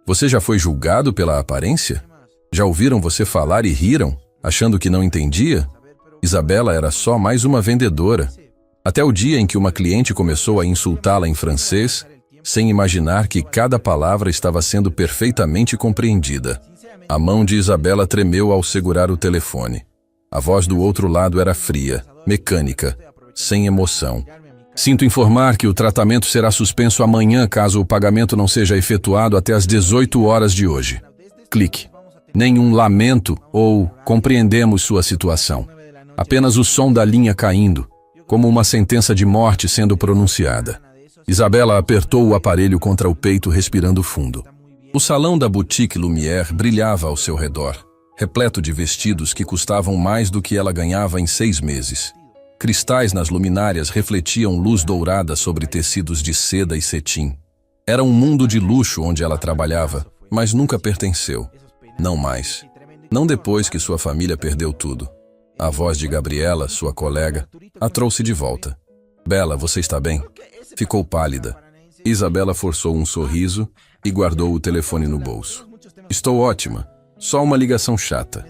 Você já foi julgado pela aparência? Já ouviram você falar e riram, achando que não entendia? Isabela era só mais uma vendedora. Até o dia em que uma cliente começou a insultá-la em francês, sem imaginar que cada palavra estava sendo perfeitamente compreendida. A mão de Isabela tremeu ao segurar o telefone. A voz do outro lado era fria, mecânica, sem emoção. Sinto informar que o tratamento será suspenso amanhã caso o pagamento não seja efetuado até às 18 horas de hoje. Clique. Nenhum lamento ou compreendemos sua situação. Apenas o som da linha caindo, como uma sentença de morte sendo pronunciada. Isabela apertou o aparelho contra o peito, respirando fundo. O salão da Boutique Lumière brilhava ao seu redor, repleto de vestidos que custavam mais do que ela ganhava em 6 meses. Cristais nas luminárias refletiam luz dourada sobre tecidos de seda e cetim. Era um mundo de luxo onde ela trabalhava, mas nunca pertenceu. Não mais. Não depois que sua família perdeu tudo. A voz de Gabriela, sua colega, a trouxe de volta. Bela, você está bem? Ficou pálida. Isabela forçou um sorriso e guardou o telefone no bolso. Estou ótima. Só uma ligação chata.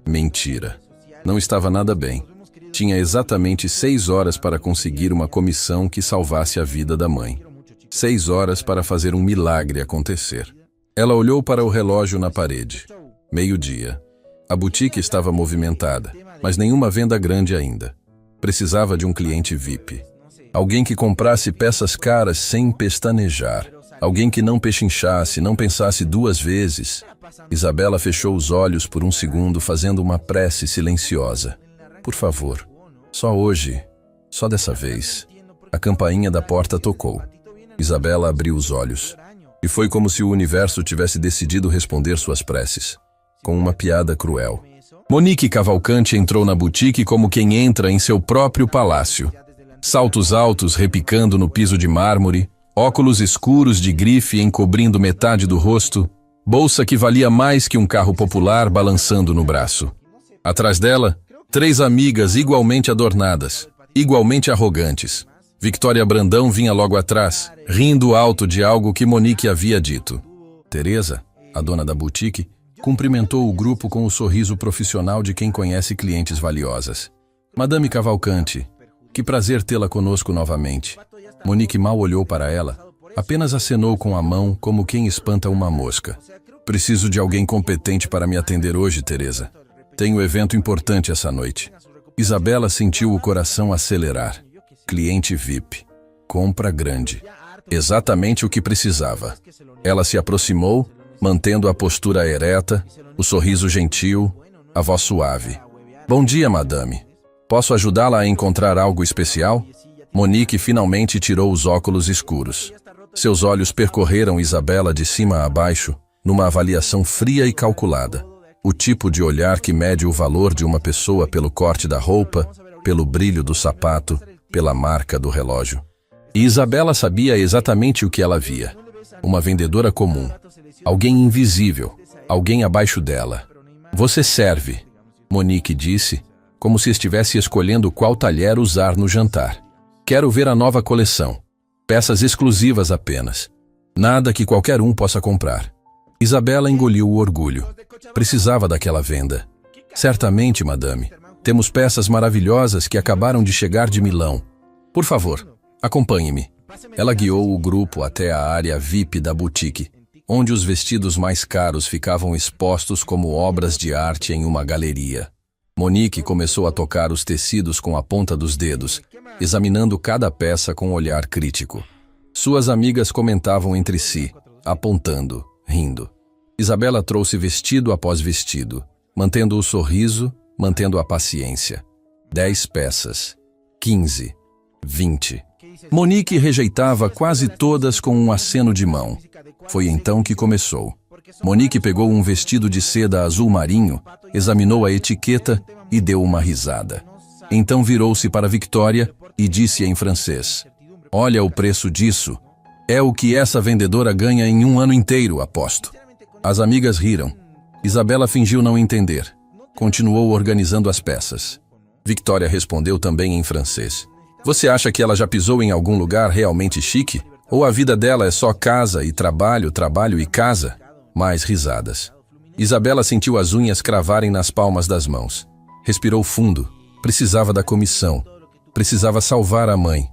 Mentira. Não estava nada bem. Tinha exatamente 6 horas para conseguir uma comissão que salvasse a vida da mãe. 6 horas para fazer um milagre acontecer. Ela olhou para o relógio na parede. 12:00. A boutique estava movimentada, mas nenhuma venda grande ainda. Precisava de um cliente VIP. Alguém que comprasse peças caras sem pestanejar. Alguém que não pechinchasse, não pensasse 2 vezes. Isabela fechou os olhos por um segundo, fazendo uma prece silenciosa. Por favor, só hoje, só dessa vez. A campainha da porta tocou. Isabela abriu os olhos. E foi como se o universo tivesse decidido responder suas preces, com uma piada cruel. Monique Cavalcante entrou na boutique como quem entra em seu próprio palácio. Saltos altos repicando no piso de mármore, óculos escuros de grife encobrindo metade do rosto, bolsa que valia mais que um carro popular balançando no braço. Atrás dela, 3 amigas igualmente adornadas, igualmente arrogantes. Victoria Brandão vinha logo atrás, rindo alto de algo que Monique havia dito. Teresa, a dona da boutique, cumprimentou o grupo com o sorriso profissional de quem conhece clientes valiosas. Madame Cavalcante, que prazer tê-la conosco novamente. Monique mal olhou para ela, apenas acenou com a mão como quem espanta uma mosca. Preciso de alguém competente para me atender hoje, Teresa. Tenho evento importante essa noite. Isabela sentiu o coração acelerar. Cliente VIP. Compra grande. Exatamente o que precisava. Ela se aproximou, mantendo a postura ereta, o sorriso gentil, a voz suave. Bom dia, madame. Posso ajudá-la a encontrar algo especial? Monique finalmente tirou os óculos escuros. Seus olhos percorreram Isabela de cima a baixo, numa avaliação fria e calculada. O tipo de olhar que mede o valor de uma pessoa pelo corte da roupa, pelo brilho do sapato, pela marca do relógio. E Isabela sabia exatamente o que ela via. Uma vendedora comum. Alguém invisível. Alguém abaixo dela. Você serve, Monique disse, como se estivesse escolhendo qual talher usar no jantar. Quero ver a nova coleção. Peças exclusivas apenas. Nada que qualquer um possa comprar. Isabela engoliu o orgulho. Precisava daquela venda. Certamente, madame. Temos peças maravilhosas que acabaram de chegar de Milão. Por favor, acompanhe-me. Ela guiou o grupo até a área VIP da boutique, onde os vestidos mais caros ficavam expostos como obras de arte em uma galeria. Monique começou a tocar os tecidos com a ponta dos dedos, examinando cada peça com um olhar crítico. Suas amigas comentavam entre si, apontando, rindo. Isabela trouxe vestido após vestido, mantendo o sorriso, mantendo a paciência. 10 peças, 15, 20. Monique rejeitava quase todas com um aceno de mão. Foi então que começou. Monique pegou um vestido de seda azul marinho, examinou a etiqueta e deu uma risada. Então virou-se para Victoria e disse em francês: Olha o preço disso. É o que essa vendedora ganha em um ano inteiro, aposto. As amigas riram. Isabela fingiu não entender. Continuou organizando as peças. Victoria respondeu também em francês. Você acha que ela já pisou em algum lugar realmente chique? Ou a vida dela é só casa e trabalho, trabalho e casa? Mais risadas. Isabela sentiu as unhas cravarem nas palmas das mãos. Respirou fundo. Precisava da comissão. Precisava salvar a mãe.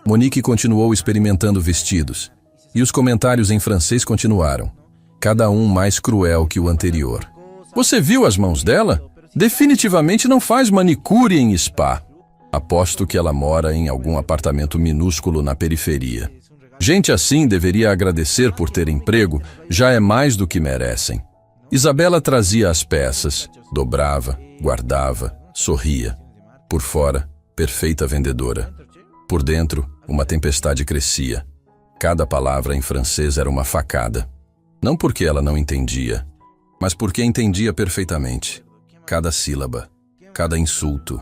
Monique continuou experimentando vestidos. E os comentários em francês continuaram. Cada um mais cruel que o anterior. Você viu as mãos dela? Definitivamente não faz manicure em spa. Aposto que ela mora em algum apartamento minúsculo na periferia. Gente assim deveria agradecer por ter emprego, já é mais do que merecem. Isabela trazia as peças, dobrava, guardava, sorria. Por fora, perfeita vendedora. Por dentro, uma tempestade crescia. Cada palavra em francês era uma facada. Não porque ela não entendia, mas porque entendia perfeitamente. Cada sílaba, cada insulto,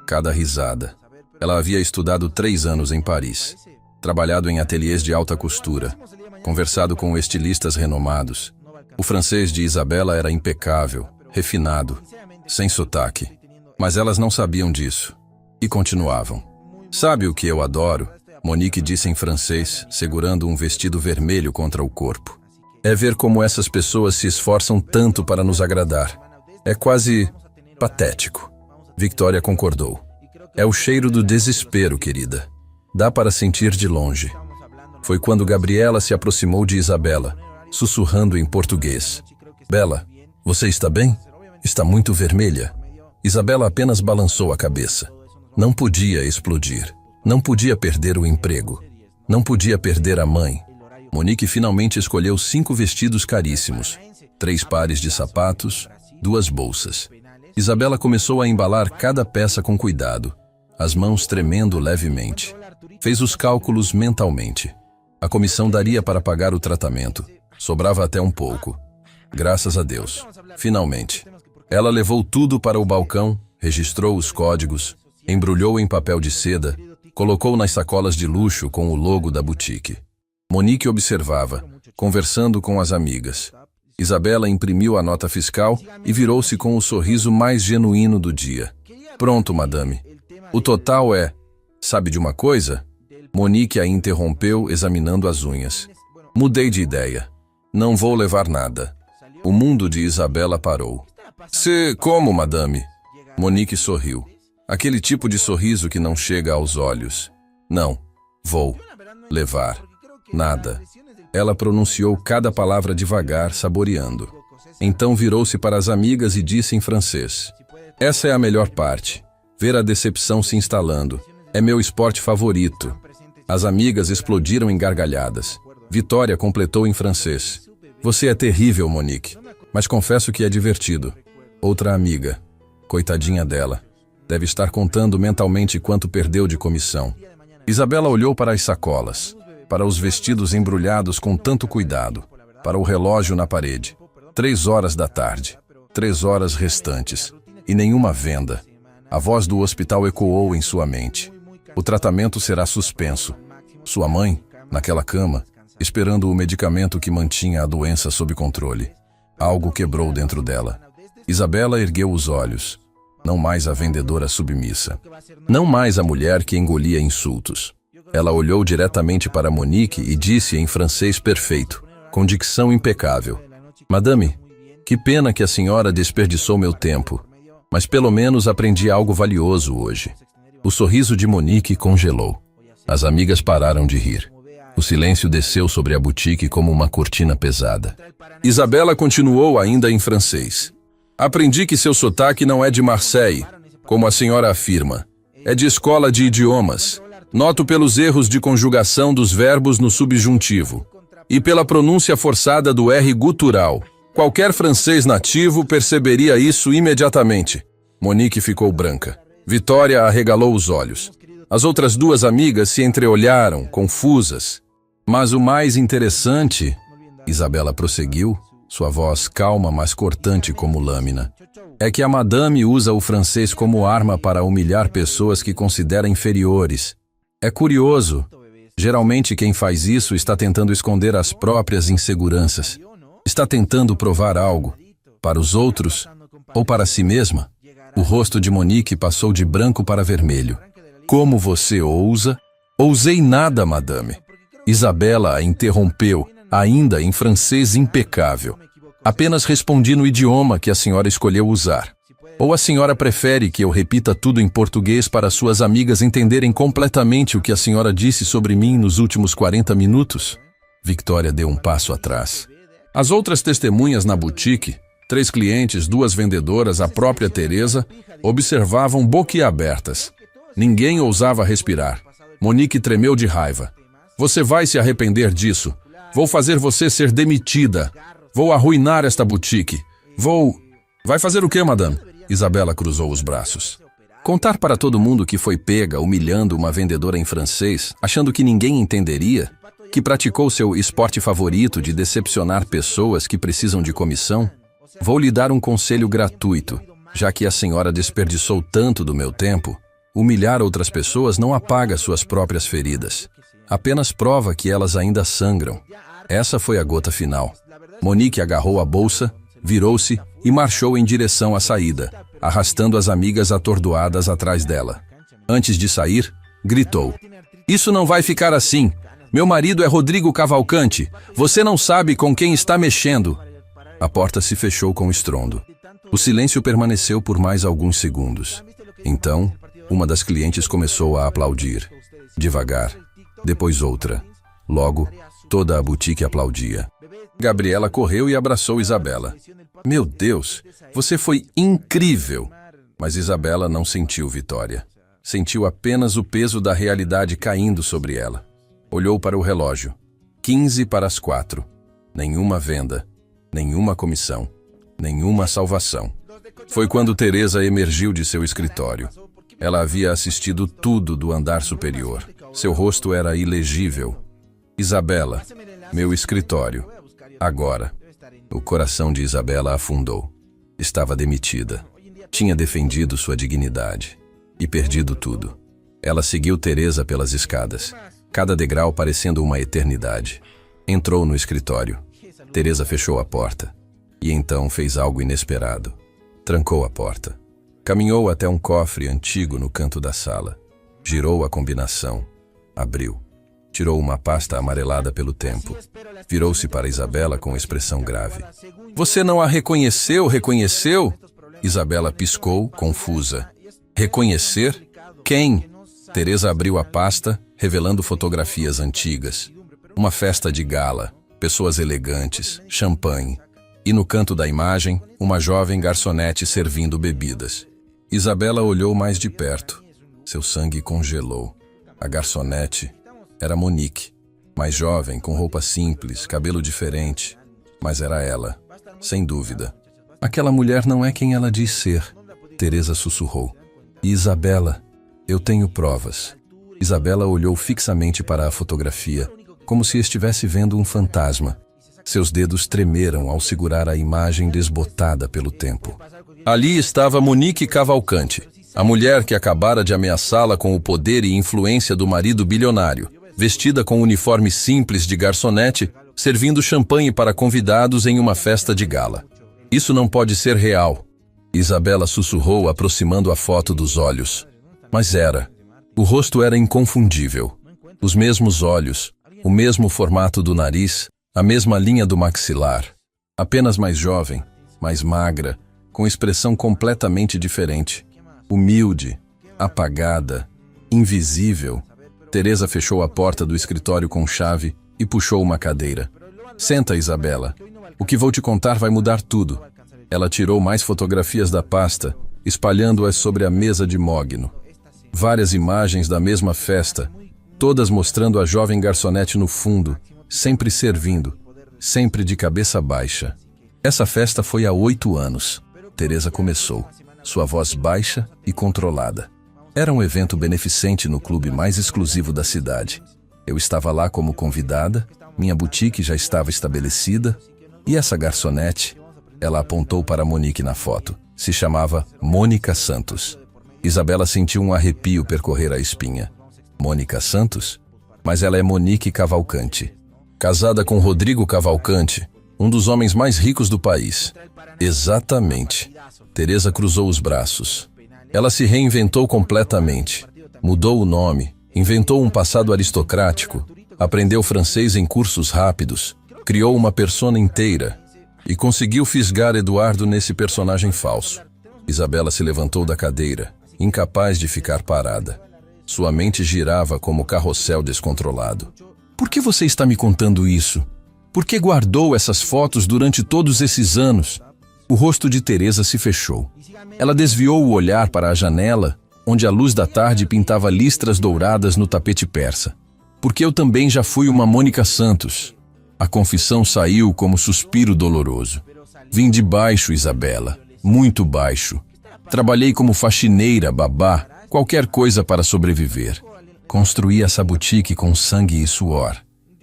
cada risada. Ela havia estudado 3 anos em Paris, trabalhado em ateliês de alta costura, conversado com estilistas renomados. O francês de Isabela era impecável, refinado, sem sotaque. Mas elas não sabiam disso. E continuavam. Sabe o que eu adoro? Monique disse em francês, segurando um vestido vermelho contra o corpo. É ver como essas pessoas se esforçam tanto para nos agradar. É quase patético. Victoria concordou. É o cheiro do desespero, querida. Dá para sentir de longe. Foi quando Gabriela se aproximou de Isabela, sussurrando em português. Bela, você está bem? Está muito vermelha. Isabela apenas balançou a cabeça. Não podia explodir. Não podia perder o emprego. Não podia perder a mãe. Monique finalmente escolheu 5 vestidos caríssimos, 3 pares de sapatos, 2 bolsas. Isabela começou a embalar cada peça com cuidado, as mãos tremendo levemente. Fez os cálculos mentalmente. A comissão daria para pagar o tratamento. Sobrava até um pouco. Graças a Deus. Finalmente. Ela levou tudo para o balcão, registrou os códigos, embrulhou em papel de seda, colocou nas sacolas de luxo com o logo da boutique. Monique observava, conversando com as amigas. Isabela imprimiu a nota fiscal e virou-se com o sorriso mais genuíno do dia. Pronto, madame. O total é... Sabe de uma coisa? Monique a interrompeu, examinando as unhas. Mudei de ideia. Não vou levar nada. O mundo de Isabela parou. Como, madame? Monique sorriu. Aquele tipo de sorriso que não chega aos olhos. Não, vou levar nada. Ela pronunciou cada palavra devagar, saboreando. Então virou-se para as amigas e disse em francês. Essa é a melhor parte. Ver a decepção se instalando. É meu esporte favorito. As amigas explodiram em gargalhadas. Vitória completou em francês. Você é terrível, Monique. Mas confesso que é divertido. Outra amiga. Coitadinha dela. Deve estar contando mentalmente quanto perdeu de comissão. Isabela olhou para as sacolas, para os vestidos embrulhados com tanto cuidado, para o relógio na parede. 3 horas da tarde. 3 horas restantes. E nenhuma venda. A voz do hospital ecoou em sua mente. O tratamento será suspenso. Sua mãe, naquela cama, esperando o medicamento que mantinha a doença sob controle. Algo quebrou dentro dela. Isabela ergueu os olhos. Não mais a vendedora submissa. Não mais a mulher que engolia insultos. Ela olhou diretamente para Monique e disse em francês perfeito, com dicção impecável. Madame, que pena que a senhora desperdiçou meu tempo, mas pelo menos aprendi algo valioso hoje. O sorriso de Monique congelou. As amigas pararam de rir. O silêncio desceu sobre a boutique como uma cortina pesada. Isabela continuou ainda em francês. Aprendi que seu sotaque não é de Marseille, como a senhora afirma. É de escola de idiomas. Noto pelos erros de conjugação dos verbos no subjuntivo. E pela pronúncia forçada do R gutural. Qualquer francês nativo perceberia isso imediatamente. Monique ficou branca. Vitória arregalou os olhos. As outras 2 amigas se entreolharam, confusas. Mas o mais interessante, Isabela prosseguiu, sua voz calma, mas cortante como lâmina, é que a madame usa o francês como arma para humilhar pessoas que considera inferiores. É curioso. Geralmente quem faz isso está tentando esconder as próprias inseguranças. Está tentando provar algo. Para os outros, ou para si mesma. O rosto de Monique passou de branco para vermelho. Como você ousa? Ousei nada, madame. Isabela a interrompeu, ainda em francês impecável. Apenas respondi no idioma que a senhora escolheu usar. Ou a senhora prefere que eu repita tudo em português para suas amigas entenderem completamente o que a senhora disse sobre mim nos últimos 40 minutos? Victoria deu um passo atrás. As outras testemunhas na boutique, 3 clientes, 2 vendedoras, a própria Teresa, observavam boquiabertas. Ninguém ousava respirar. Monique tremeu de raiva. Você vai se arrepender disso. Vou fazer você ser demitida. Vou arruinar esta boutique. Vai fazer o quê, madame? Isabela cruzou os braços. Contar para todo mundo que foi pega humilhando uma vendedora em francês, achando que ninguém entenderia, que praticou seu esporte favorito de decepcionar pessoas que precisam de comissão? Vou lhe dar um conselho gratuito, já que a senhora desperdiçou tanto do meu tempo. Humilhar outras pessoas não apaga suas próprias feridas. Apenas prova que elas ainda sangram. Essa foi a gota final. Monique agarrou a bolsa, virou-se e marchou em direção à saída, arrastando as amigas atordoadas atrás dela. Antes de sair, gritou: "Isso não vai ficar assim. Meu marido é Rodrigo Cavalcante. Você não sabe com quem está mexendo." A porta se fechou com estrondo. O silêncio permaneceu por mais alguns segundos. Então, uma das clientes começou a aplaudir. Devagar. Depois outra. Logo, toda a boutique aplaudia. Gabriela correu e abraçou Isabela. "Meu Deus, você foi incrível!" Mas Isabela não sentiu vitória. Sentiu apenas o peso da realidade caindo sobre ela. Olhou para o relógio. 15 para as 4. Nenhuma venda. Nenhuma comissão. Nenhuma salvação. Foi quando Teresa emergiu de seu escritório. Ela havia assistido tudo do andar superior. Seu rosto era ilegível. "Isabela, meu escritório. Agora." O coração de Isabela afundou. Estava demitida. Tinha defendido sua dignidade. E perdido tudo. Ela seguiu Teresa pelas escadas, cada degrau parecendo uma eternidade. Entrou no escritório. Teresa fechou a porta. E então fez algo inesperado. Trancou a porta. Caminhou até um cofre antigo no canto da sala. Girou a combinação. Abriu. Tirou uma pasta amarelada pelo tempo. Virou-se para Isabela com expressão grave. "Você não a reconheceu? Isabela piscou, confusa. "Reconhecer? Quem?" Teresa abriu a pasta, revelando fotografias antigas. Uma festa de gala, pessoas elegantes, champanhe. E no canto da imagem, uma jovem garçonete servindo bebidas. Isabela olhou mais de perto. Seu sangue congelou. A garçonete era Monique, mais jovem, com roupa simples, cabelo diferente. Mas era ela, sem dúvida. "Aquela mulher não é quem ela diz ser", Teresa sussurrou. "E Isabela, eu tenho provas." Isabela olhou fixamente para a fotografia, como se estivesse vendo um fantasma. Seus dedos tremeram ao segurar a imagem desbotada pelo tempo. Ali estava Monique Cavalcante, a mulher que acabara de ameaçá-la com o poder e influência do marido bilionário, vestida com um uniforme simples de garçonete, servindo champanhe para convidados em uma festa de gala. "Isso não pode ser real", Isabela sussurrou, aproximando a foto dos olhos. Mas era. O rosto era inconfundível. Os mesmos olhos, o mesmo formato do nariz, a mesma linha do maxilar. Apenas mais jovem, mais magra, com expressão completamente diferente. Humilde, apagada, invisível. Teresa fechou a porta do escritório com chave e puxou uma cadeira. "Senta, Isabela. O que vou te contar vai mudar tudo." Ela tirou mais fotografias da pasta, espalhando-as sobre a mesa de mogno. Várias imagens da mesma festa, todas mostrando a jovem garçonete no fundo, sempre servindo, sempre de cabeça baixa. Essa festa foi há 8 anos. Teresa começou, sua voz baixa e controlada. Era um evento beneficente no clube mais exclusivo da cidade. Eu estava lá como convidada, minha boutique já estava estabelecida, e essa garçonete, ela apontou para Monique na foto, se chamava Mônica Santos. Isabela sentiu um arrepio percorrer a espinha. Mônica Santos? Mas ela é Monique Cavalcante. Casada com Rodrigo Cavalcante, um dos homens mais ricos do país. Exatamente. Teresa cruzou os braços. Ela se reinventou completamente. Mudou o nome, inventou um passado aristocrático, aprendeu francês em cursos rápidos, criou uma persona inteira. E conseguiu fisgar Eduardo nesse personagem falso. Isabela se levantou da cadeira, incapaz de ficar parada. Sua mente girava como carrossel descontrolado. Por que você está me contando isso? Por que guardou essas fotos durante todos esses anos? O rosto de Teresa se fechou. Ela desviou o olhar para a janela, onde a luz da tarde pintava listras douradas no tapete persa. Porque eu também já fui uma Mônica Santos. A confissão saiu como suspiro doloroso. Vim de baixo, Isabela, muito baixo. Trabalhei como faxineira, babá, qualquer coisa para sobreviver. Construí essa boutique com sangue e suor.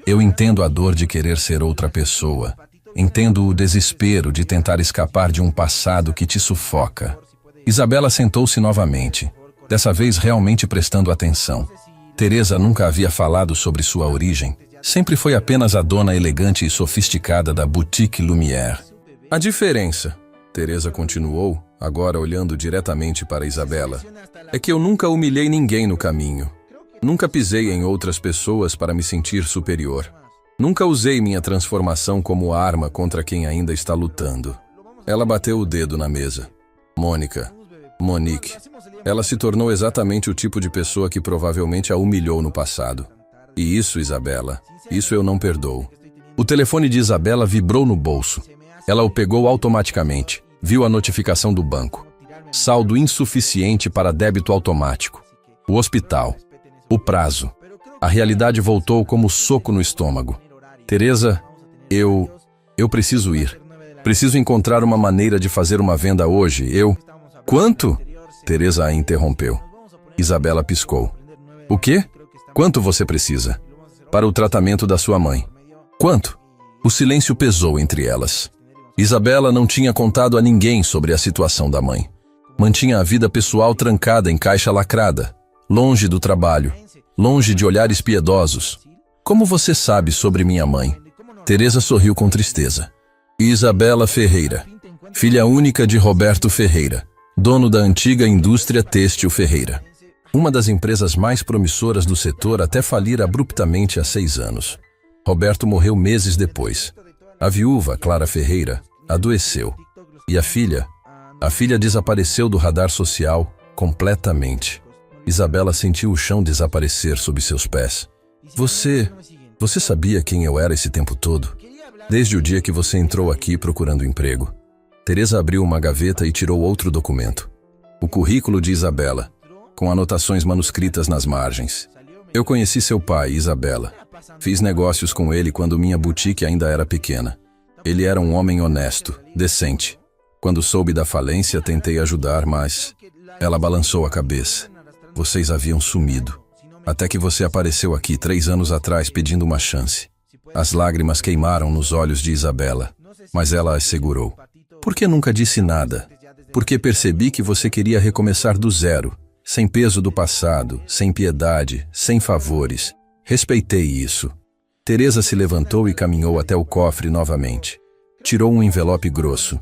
Eu entendo a dor de querer ser outra pessoa. Entendo o desespero de tentar escapar de um passado que te sufoca. Isabela sentou-se novamente, dessa vez realmente prestando atenção. Teresa nunca havia falado sobre sua origem. Sempre foi apenas a dona elegante e sofisticada da Boutique Lumière. A diferença, Teresa continuou, agora olhando diretamente para Isabela, é que eu nunca humilhei ninguém no caminho. Nunca pisei em outras pessoas para me sentir superior. Nunca usei minha transformação como arma contra quem ainda está lutando. Ela bateu o dedo na mesa. Mônica, Monique. Ela se tornou exatamente o tipo de pessoa que provavelmente a humilhou no passado. E isso, Isabela, isso eu não perdoo. O telefone de Isabela vibrou no bolso. Ela o pegou automaticamente. Viu a notificação do banco. Saldo insuficiente para débito automático. O hospital. O prazo. A realidade voltou como soco no estômago. Teresa, eu preciso ir. Preciso encontrar uma maneira de fazer uma venda hoje. Quanto? Teresa a interrompeu. Isabela piscou. O quê? Quanto você precisa? Para o tratamento da sua mãe. Quanto? O silêncio pesou entre elas. Isabela não tinha contado a ninguém sobre a situação da mãe. Mantinha a vida pessoal trancada em caixa lacrada, longe do trabalho, longe de olhares piedosos. Como você sabe sobre minha mãe? Teresa sorriu com tristeza. Isabela Ferreira, filha única de Roberto Ferreira, dono da antiga indústria têxtil Ferreira. Uma das empresas mais promissoras do setor até falir abruptamente há 6 anos. Roberto morreu meses depois. A viúva, Clara Ferreira, adoeceu. E a filha desapareceu do radar social completamente. Isabela sentiu o chão desaparecer sob seus pés. Você sabia quem eu era esse tempo todo? Desde o dia que você entrou aqui procurando emprego. Teresa abriu uma gaveta e tirou outro documento. O currículo de Isabela, com anotações manuscritas nas margens. Eu conheci seu pai, Isabela. Fiz negócios com ele quando minha boutique ainda era pequena. Ele era um homem honesto, decente. Quando soube da falência, tentei ajudar, mas... Ela balançou a cabeça. Vocês haviam sumido. Até que você apareceu aqui 3 anos atrás pedindo uma chance. As lágrimas queimaram nos olhos de Isabela, mas ela as segurou. Por que nunca disse nada? Porque percebi que você queria recomeçar do zero, sem peso do passado, sem piedade, sem favores. Respeitei isso. Teresa se levantou e caminhou até o cofre novamente. Tirou um envelope grosso.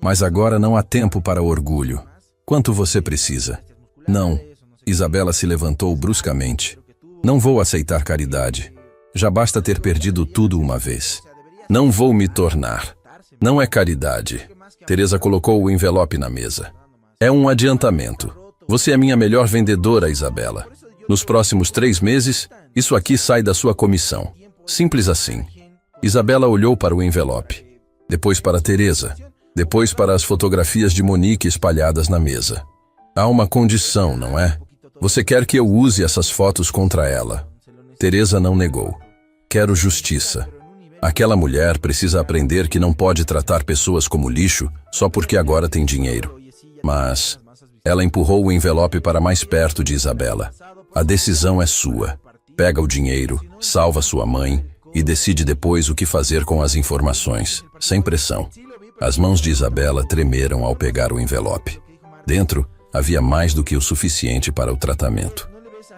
Mas agora não há tempo para orgulho. Quanto você precisa? Não. Isabela se levantou bruscamente. Não vou aceitar caridade. Já basta ter perdido tudo uma vez. Não vou me tornar. Não é caridade. Teresa colocou o envelope na mesa. É um adiantamento. Você é minha melhor vendedora, Isabela. Nos próximos 3 meses, isso aqui sai da sua comissão. Simples assim. Isabela olhou para o envelope. Depois para Teresa. Depois para as fotografias de Monique espalhadas na mesa. Há uma condição, não é? Você quer que eu use essas fotos contra ela. Teresa não negou. Quero justiça. Aquela mulher precisa aprender que não pode tratar pessoas como lixo só porque agora tem dinheiro. Mas ela empurrou o envelope para mais perto de Isabela. A decisão é sua. Pega o dinheiro, salva sua mãe e decide depois o que fazer com as informações, sem pressão. As mãos de Isabela tremeram ao pegar o envelope. Dentro havia mais do que o suficiente para o tratamento.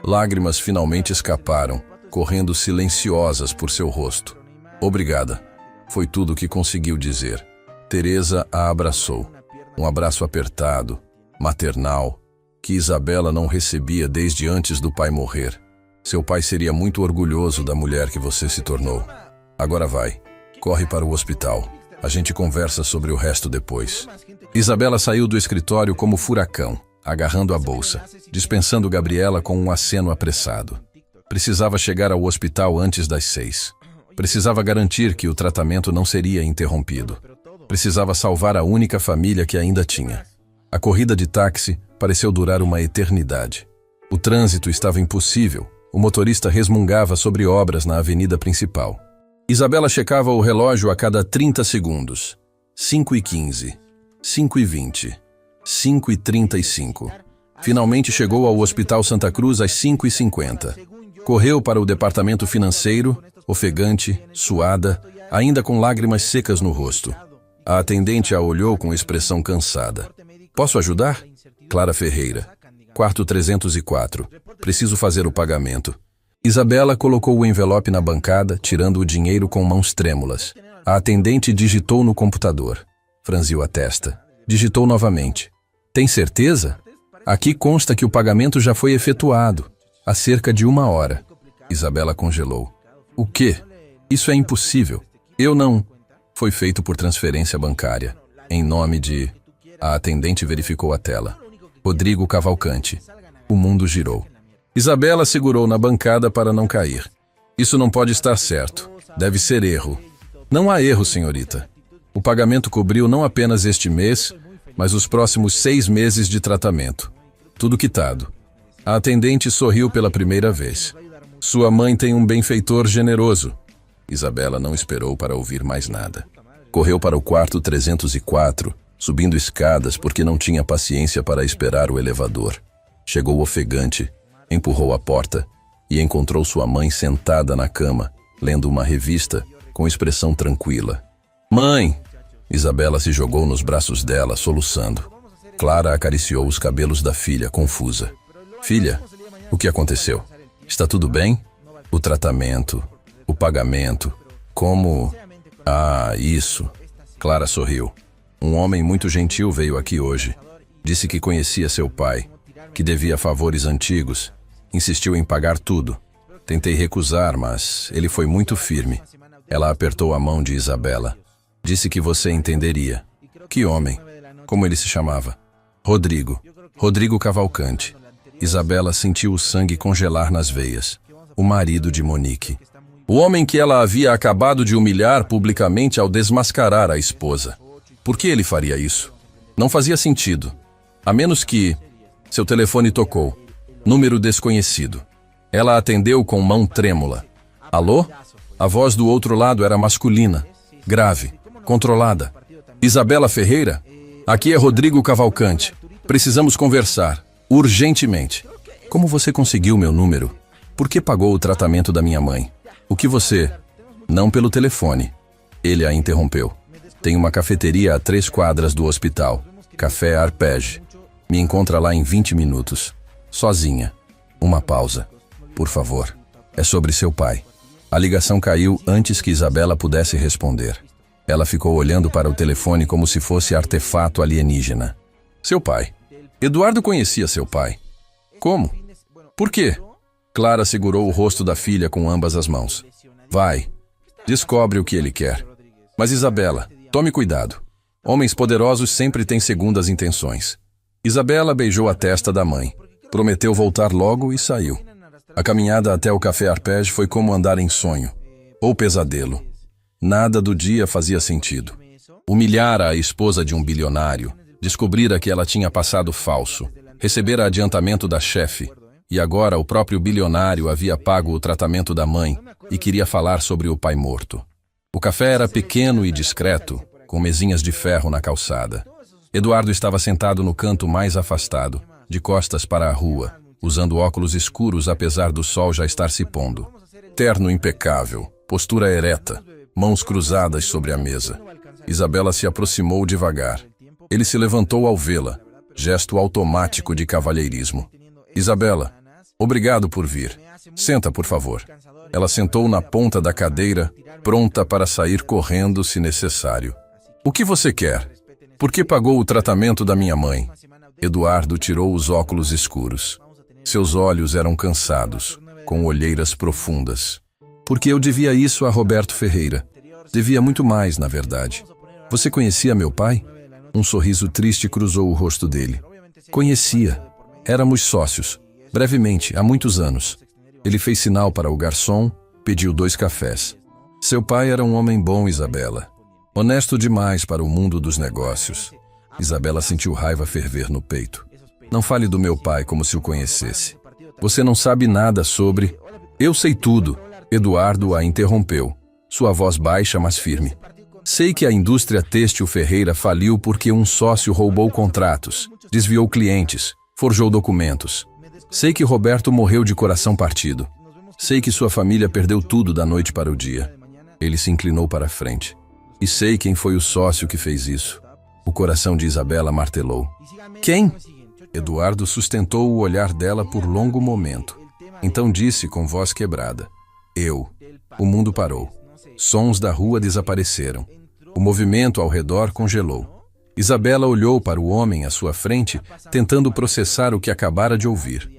Lágrimas finalmente escaparam, correndo silenciosas por seu rosto. Obrigada. Foi tudo o que conseguiu dizer. Teresa a abraçou. Um abraço apertado, maternal, que Isabela não recebia desde antes do pai morrer. Seu pai seria muito orgulhoso da mulher que você se tornou. Agora vai. Corre para o hospital. A gente conversa sobre o resto depois. Isabela saiu do escritório como furacão, agarrando a bolsa, dispensando Gabriela com um aceno apressado. Precisava chegar ao hospital antes das 6. Precisava garantir que o tratamento não seria interrompido. Precisava salvar a única família que ainda tinha. A corrida de táxi pareceu durar uma eternidade. O trânsito estava impossível. O motorista resmungava sobre obras na avenida principal. Isabela checava o relógio a cada 30 segundos. 5h15, 5h20, 5h35. Finalmente chegou ao Hospital Santa Cruz às 5h50. Correu para o departamento financeiro, ofegante, suada, ainda com lágrimas secas no rosto. A atendente a olhou com expressão cansada. Posso ajudar? Clara Ferreira. Quarto 304. Preciso fazer o pagamento. Isabela colocou o envelope na bancada, tirando o dinheiro com mãos trêmulas. A atendente digitou no computador. Franziu a testa. Digitou novamente. Tem certeza? Aqui consta que o pagamento já foi efetuado, há cerca de 1 hora. Isabela congelou. O quê? Isso é impossível. Eu não... Foi feito por transferência bancária. Em nome de... A atendente verificou a tela. Rodrigo Cavalcante. O mundo girou. Isabela segurou na bancada para não cair. Isso não pode estar certo. Deve ser erro. Não há erro, senhorita. O pagamento cobriu não apenas este mês, mas os próximos 6 meses de tratamento. Tudo quitado. A atendente sorriu pela primeira vez. Sua mãe tem um benfeitor generoso. Isabela não esperou para ouvir mais nada. Correu para o quarto 304, subindo escadas porque não tinha paciência para esperar o elevador. Chegou ofegante, empurrou a porta e encontrou sua mãe sentada na cama, lendo uma revista com expressão tranquila. Mãe! Isabela se jogou nos braços dela, soluçando. Clara acariciou os cabelos da filha, confusa. Filha, o que aconteceu? Está tudo bem? O tratamento, o pagamento, como... Ah, isso. Clara sorriu. Um homem muito gentil veio aqui hoje. Disse que conhecia seu pai, que devia favores antigos. Insistiu em pagar tudo. Tentei recusar, mas ele foi muito firme. Ela apertou a mão de Isabela. Disse que você entenderia. Que homem? Como ele se chamava? Rodrigo. Rodrigo Cavalcante. Isabela sentiu o sangue congelar nas veias. O marido de Monique. O homem que ela havia acabado de humilhar publicamente ao desmascarar a esposa. Por que ele faria isso? Não fazia sentido. A menos que... Seu telefone tocou. Número desconhecido. Ela atendeu com mão trêmula. Alô? A voz do outro lado era masculina. Grave. Controlada. Isabela Ferreira? Aqui é Rodrigo Cavalcante. Precisamos conversar. Urgentemente. Como você conseguiu meu número? Por que pagou o tratamento da minha mãe? O que você... Não pelo telefone. Ele a interrompeu. Tem uma cafeteria a 3 quadras do hospital. Café Arpege. Me encontra lá em 20 minutos. Sozinha. Uma pausa. Por favor. É sobre seu pai. A ligação caiu antes que Isabela pudesse responder. Ela ficou olhando para o telefone como se fosse artefato alienígena. Seu pai. Eduardo conhecia seu pai. Como? Por quê? Clara segurou o rosto da filha com ambas as mãos. Vai. Descobre o que ele quer. Mas Isabela, tome cuidado. Homens poderosos sempre têm segundas intenções. Isabela beijou a testa da mãe. Prometeu voltar logo e saiu. A caminhada até o Café Arpege foi como andar em sonho. Ou pesadelo. Nada do dia fazia sentido. Humilhara a esposa de um bilionário. Descobrira que ela tinha passado falso. Recebera adiantamento da chefe. E agora o próprio bilionário havia pago o tratamento da mãe e queria falar sobre o pai morto. O café era pequeno e discreto, com mesinhas de ferro na calçada. Eduardo estava sentado no canto mais afastado, de costas para a rua, usando óculos escuros apesar do sol já estar se pondo. Terno impecável, postura ereta, mãos cruzadas sobre a mesa. Isabela se aproximou devagar. Ele se levantou ao vê-la, gesto automático de cavalheirismo. Isabela, obrigado por vir. Senta, por favor. Ela sentou na ponta da cadeira, pronta para sair correndo se necessário. O que você quer? Por que pagou o tratamento da minha mãe? Eduardo tirou os óculos escuros. Seus olhos eram cansados, com olheiras profundas. Porque eu devia isso a Roberto Ferreira. Devia muito mais, na verdade. Você conhecia meu pai? Um sorriso triste cruzou o rosto dele. Conhecia. Éramos sócios. Brevemente, há muitos anos. Ele fez sinal para o garçom, pediu 2 cafés. Seu pai era um homem bom, Isabela. Honesto demais para o mundo dos negócios. Isabela sentiu raiva ferver no peito. Não fale do meu pai como se o conhecesse. Você não sabe nada sobre... Eu sei tudo. Eduardo a interrompeu. Sua voz baixa, mas firme. Sei que a indústria têxtil Ferreira faliu porque um sócio roubou contratos, desviou clientes, forjou documentos. Sei que Roberto morreu de coração partido. Sei que sua família perdeu tudo da noite para o dia. Ele se inclinou para a frente. E sei quem foi o sócio que fez isso. O coração de Isabela martelou. Quem? Eduardo sustentou o olhar dela por longo momento. Então disse com voz quebrada. Eu. O mundo parou. Sons da rua desapareceram. O movimento ao redor congelou. Isabela olhou para o homem à sua frente, tentando processar o que acabara de ouvir.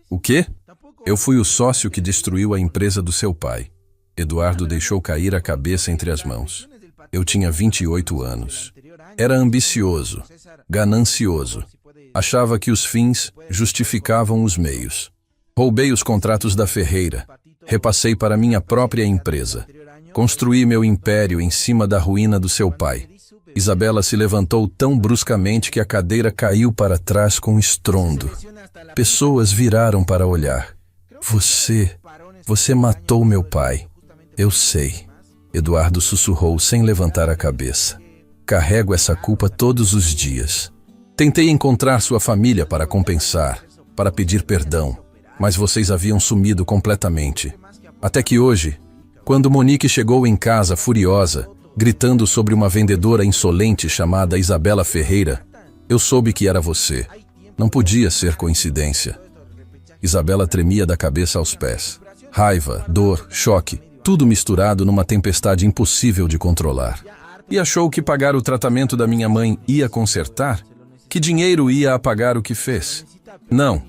O quê? Eu fui o sócio que destruiu a empresa do seu pai. Eduardo deixou cair a cabeça entre as mãos. Eu tinha 28 anos. Era ambicioso, ganancioso. Achava que os fins justificavam os meios. Roubei os contratos da Ferreira. Repassei para minha própria empresa. Construí meu império em cima da ruína do seu pai. Isabela se levantou tão bruscamente que a cadeira caiu para trás com estrondo. Pessoas viraram para olhar. Você matou meu pai. Eu sei. Eduardo sussurrou sem levantar a cabeça. Carrego essa culpa todos os dias. Tentei encontrar sua família para compensar, para pedir perdão, mas vocês haviam sumido completamente. Até que hoje, quando Monique chegou em casa furiosa, gritando sobre uma vendedora insolente chamada Isabela Ferreira, eu soube que era você. Não podia ser coincidência. Isabela tremia da cabeça aos pés. Raiva, dor, choque, tudo misturado numa tempestade impossível de controlar. E achou que pagar o tratamento da minha mãe ia consertar? Que dinheiro ia apagar o que fez? Não.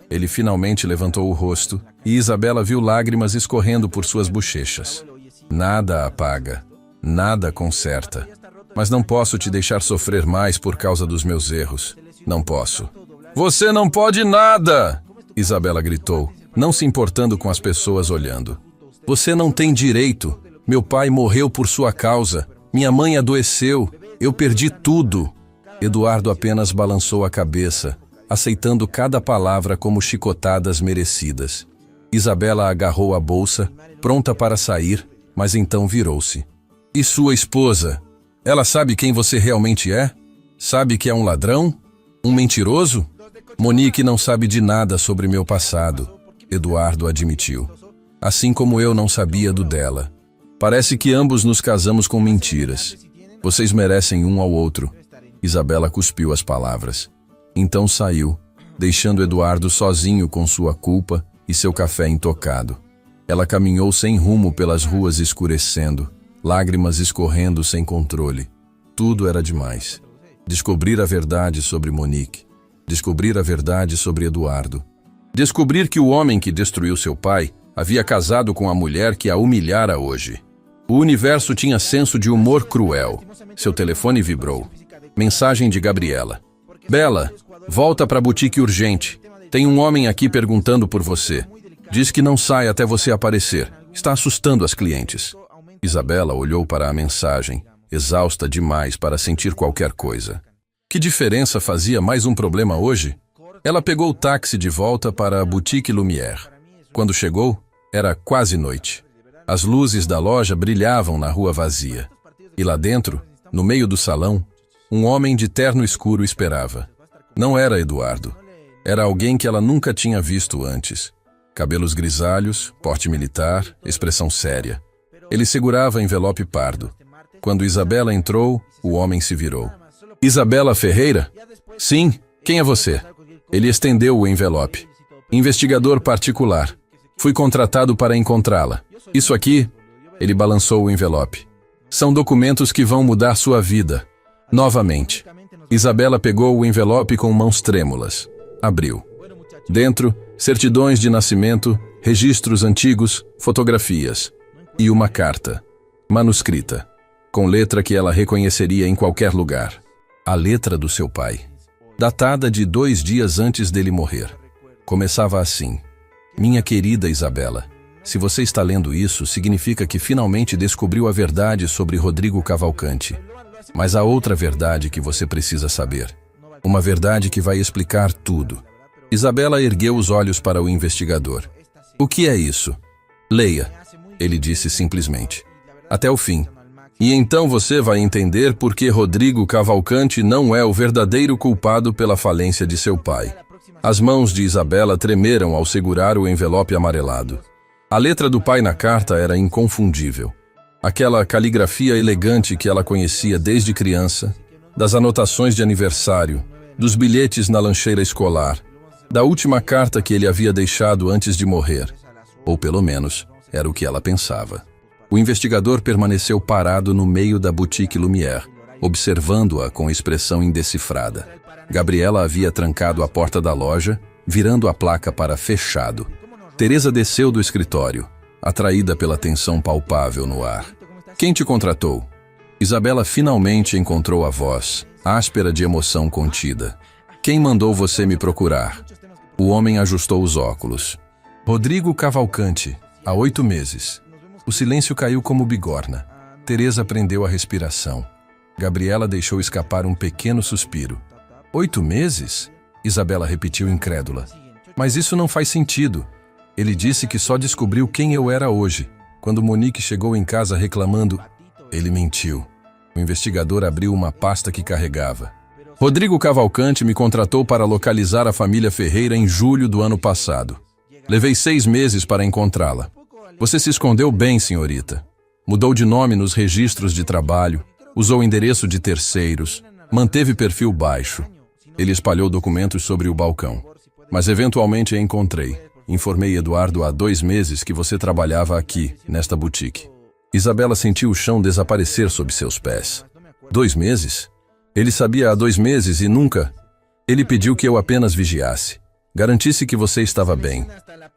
Ele finalmente levantou o rosto e Isabela viu lágrimas escorrendo por suas bochechas. Nada apaga, nada conserta. Mas não posso te deixar sofrer mais por causa dos meus erros. Não posso. Você não pode nada! Isabela gritou, não se importando com as pessoas olhando. Você não tem direito. Meu pai morreu por sua causa. Minha mãe adoeceu. Eu perdi tudo. Eduardo apenas balançou a cabeça, aceitando cada palavra como chicotadas merecidas. Isabela agarrou a bolsa, pronta para sair, mas então virou-se. E sua esposa? Ela sabe quem você realmente é? Sabe que é um ladrão? Um mentiroso? Monique não sabe de nada sobre meu passado, Eduardo admitiu. Assim como eu não sabia do dela. Parece que ambos nos casamos com mentiras. Vocês merecem um ao outro. Isabela cuspiu as palavras. Então saiu, deixando Eduardo sozinho com sua culpa e seu café intocado. Ela caminhou sem rumo pelas ruas escurecendo, lágrimas escorrendo sem controle. Tudo era demais. Descobrir a verdade sobre Monique. Descobrir a verdade sobre Eduardo. Descobrir que o homem que destruiu seu pai havia casado com a mulher que a humilhara hoje. O universo tinha senso de humor cruel. Seu telefone vibrou. Mensagem de Gabriela. Bela, volta para a boutique urgente. Tem um homem aqui perguntando por você. Diz que não sai até você aparecer. Está assustando as clientes. Isabela olhou para a mensagem, exausta demais para sentir qualquer coisa. Que diferença fazia mais um problema hoje? Ela pegou o táxi de volta para a boutique Lumière. Quando chegou, era quase noite. As luzes da loja brilhavam na rua vazia. E lá dentro, no meio do salão, um homem de terno escuro esperava. Não era Eduardo. Era alguém que ela nunca tinha visto antes. Cabelos grisalhos, porte militar, expressão séria. Ele segurava envelope pardo. Quando Isabela entrou, o homem se virou. Isabela Ferreira? Sim, quem é você? Ele estendeu o envelope. Investigador particular. Fui contratado para encontrá-la. Isso aqui, ele balançou o envelope. São documentos que vão mudar sua vida. Novamente. Isabela pegou o envelope com mãos trêmulas. Abriu. Dentro, certidões de nascimento, registros antigos, fotografias. E uma carta. Manuscrita. com letra que ela reconheceria em qualquer lugar. A letra do seu pai, datada de 2 dias antes dele morrer. Começava assim: Minha querida Isabela, se você está lendo isso, significa que finalmente descobriu a verdade sobre Rodrigo Cavalcanti. Mas há outra verdade que você precisa saber. Uma verdade que vai explicar tudo. Isabela ergueu os olhos para o investigador. O que é isso? Leia, ele disse simplesmente. Até o fim. E então você vai entender por que Rodrigo Cavalcanti não é o verdadeiro culpado pela falência de seu pai. As mãos de Isabela tremeram ao segurar o envelope amarelado. A letra do pai na carta era inconfundível. Aquela caligrafia elegante que ela conhecia desde criança, das anotações de aniversário, dos bilhetes na lancheira escolar, da última carta que ele havia deixado antes de morrer. Ou pelo menos, era o que ela pensava. O investigador permaneceu parado no meio da boutique Lumière, observando-a com expressão indecifrada. Gabriela havia trancado a porta da loja, virando a placa para fechado. Teresa desceu do escritório, atraída pela tensão palpável no ar. Quem te contratou? Isabela finalmente encontrou a voz, áspera de emoção contida. Quem mandou você me procurar? O homem ajustou os óculos. Rodrigo Cavalcanti, há 8 meses. O silêncio caiu como bigorna. Teresa prendeu a respiração. Gabriela deixou escapar um pequeno suspiro. 8 meses? Isabela repetiu incrédula. Mas isso não faz sentido. Ele disse que só descobriu quem eu era hoje, quando Monique chegou em casa reclamando. Ele mentiu. O investigador abriu uma pasta que carregava. Rodrigo Cavalcanti me contratou para localizar a família Ferreira em julho do ano passado. Levei 6 meses para encontrá-la. Você se escondeu bem, senhorita. Mudou de nome nos registros de trabalho, usou endereço de terceiros, manteve perfil baixo. Ele espalhou documentos sobre o balcão. Mas eventualmente a encontrei. Informei Eduardo há 2 meses que você trabalhava aqui, nesta boutique. Isabela sentiu o chão desaparecer sob seus pés. 2 meses? Ele sabia há 2 meses e nunca... Ele pediu que eu apenas vigiasse. Garantisse que você estava bem.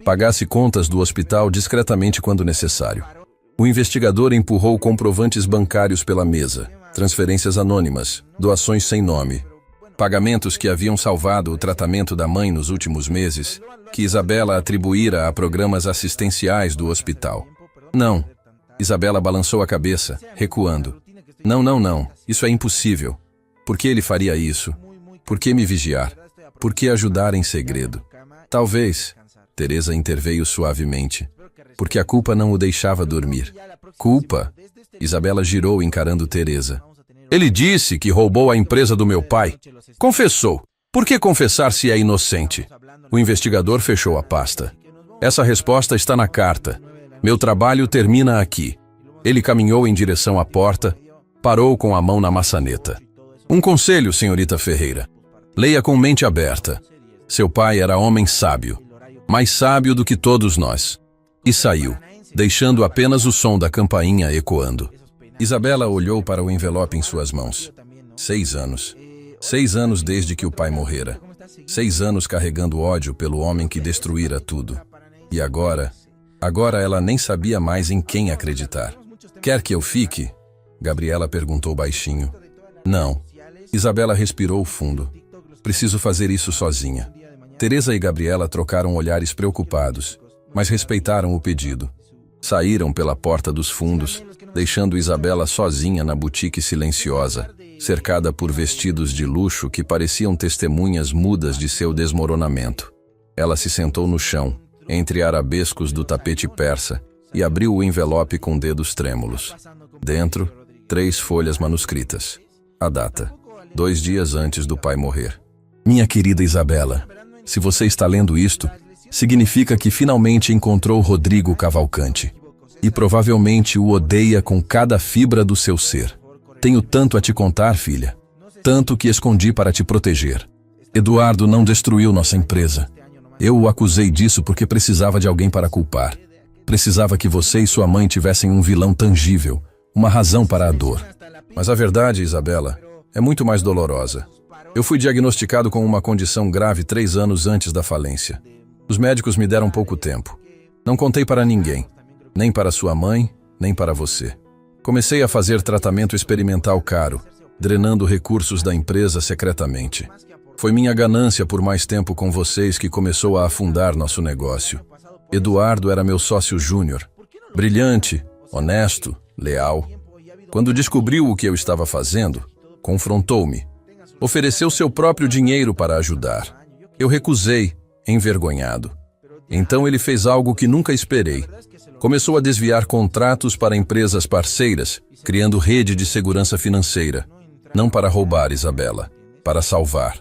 Pagasse contas do hospital discretamente quando necessário. O investigador empurrou comprovantes bancários pela mesa. Transferências anônimas, doações sem nome. Pagamentos que haviam salvado o tratamento da mãe nos últimos meses, que Isabela atribuíra a programas assistenciais do hospital. Não. Isabela balançou a cabeça, recuando. Não. Isso é impossível. Por que ele faria isso? Por que me vigiar? Por que ajudar em segredo? Talvez, Teresa interveio suavemente, porque a culpa não o deixava dormir. Culpa? Isabela girou encarando Teresa. Ele disse que roubou a empresa do meu pai. Confessou. Por que confessar se é inocente? O investigador fechou a pasta. Essa resposta está na carta. Meu trabalho termina aqui. Ele caminhou em direção à porta, parou com a mão na maçaneta. Um conselho, senhorita Ferreira. Leia com mente aberta. Seu pai era homem sábio, mais sábio do que todos nós. E saiu, deixando apenas o som da campainha ecoando. Isabela olhou para o envelope em suas mãos. 6 anos. 6 anos desde que o pai morrera. 6 anos carregando ódio pelo homem que destruíra tudo. E agora ela nem sabia mais em quem acreditar. Quer que eu fique? Gabriela perguntou baixinho. Não. Isabela respirou fundo. Preciso fazer isso sozinha. Teresa e Gabriela trocaram olhares preocupados, mas respeitaram o pedido. Saíram pela porta dos fundos, deixando Isabela sozinha na boutique silenciosa, cercada por vestidos de luxo que pareciam testemunhas mudas de seu desmoronamento. Ela se sentou no chão, entre arabescos do tapete persa, e abriu o envelope com dedos trêmulos. Dentro, 3 folhas manuscritas. A data: 2 dias antes do pai morrer. Minha querida Isabela, se você está lendo isto, significa que finalmente encontrou Rodrigo Cavalcanti. E provavelmente o odeia com cada fibra do seu ser. Tenho tanto a te contar, filha. Tanto que escondi para te proteger. Eduardo não destruiu nossa empresa. Eu o acusei disso porque precisava de alguém para culpar. Precisava que você e sua mãe tivessem um vilão tangível, uma razão para a dor. Mas a verdade, Isabela, é muito mais dolorosa. Eu fui diagnosticado com uma condição grave 3 anos antes da falência. Os médicos me deram pouco tempo. Não contei para ninguém, nem para sua mãe, nem para você. Comecei a fazer tratamento experimental caro, drenando recursos da empresa secretamente. Foi minha ganância por mais tempo com vocês que começou a afundar nosso negócio. Eduardo era meu sócio júnior, brilhante, honesto, leal. Quando descobriu o que eu estava fazendo, confrontou-me. Ofereceu seu próprio dinheiro para ajudar. Eu recusei, envergonhado. Então ele fez algo que nunca esperei. Começou a desviar contratos para empresas parceiras, criando rede de segurança financeira. Não para roubar Isabela, para salvar.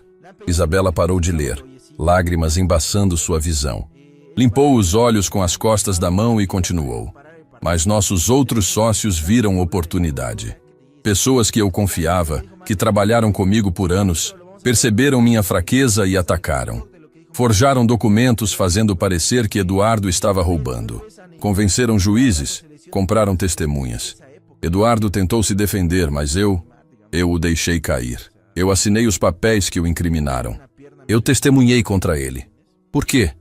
Isabela parou de ler, lágrimas embaçando sua visão. Limpou os olhos com as costas da mão e continuou. Mas nossos outros sócios viram oportunidade. Pessoas que eu confiava, que trabalharam comigo por anos, perceberam minha fraqueza e atacaram. Forjaram documentos fazendo parecer que Eduardo estava roubando. Convenceram juízes, compraram testemunhas. Eduardo tentou se defender, mas eu o deixei cair. Eu assinei os papéis que o incriminaram. Eu testemunhei contra ele. Por quê?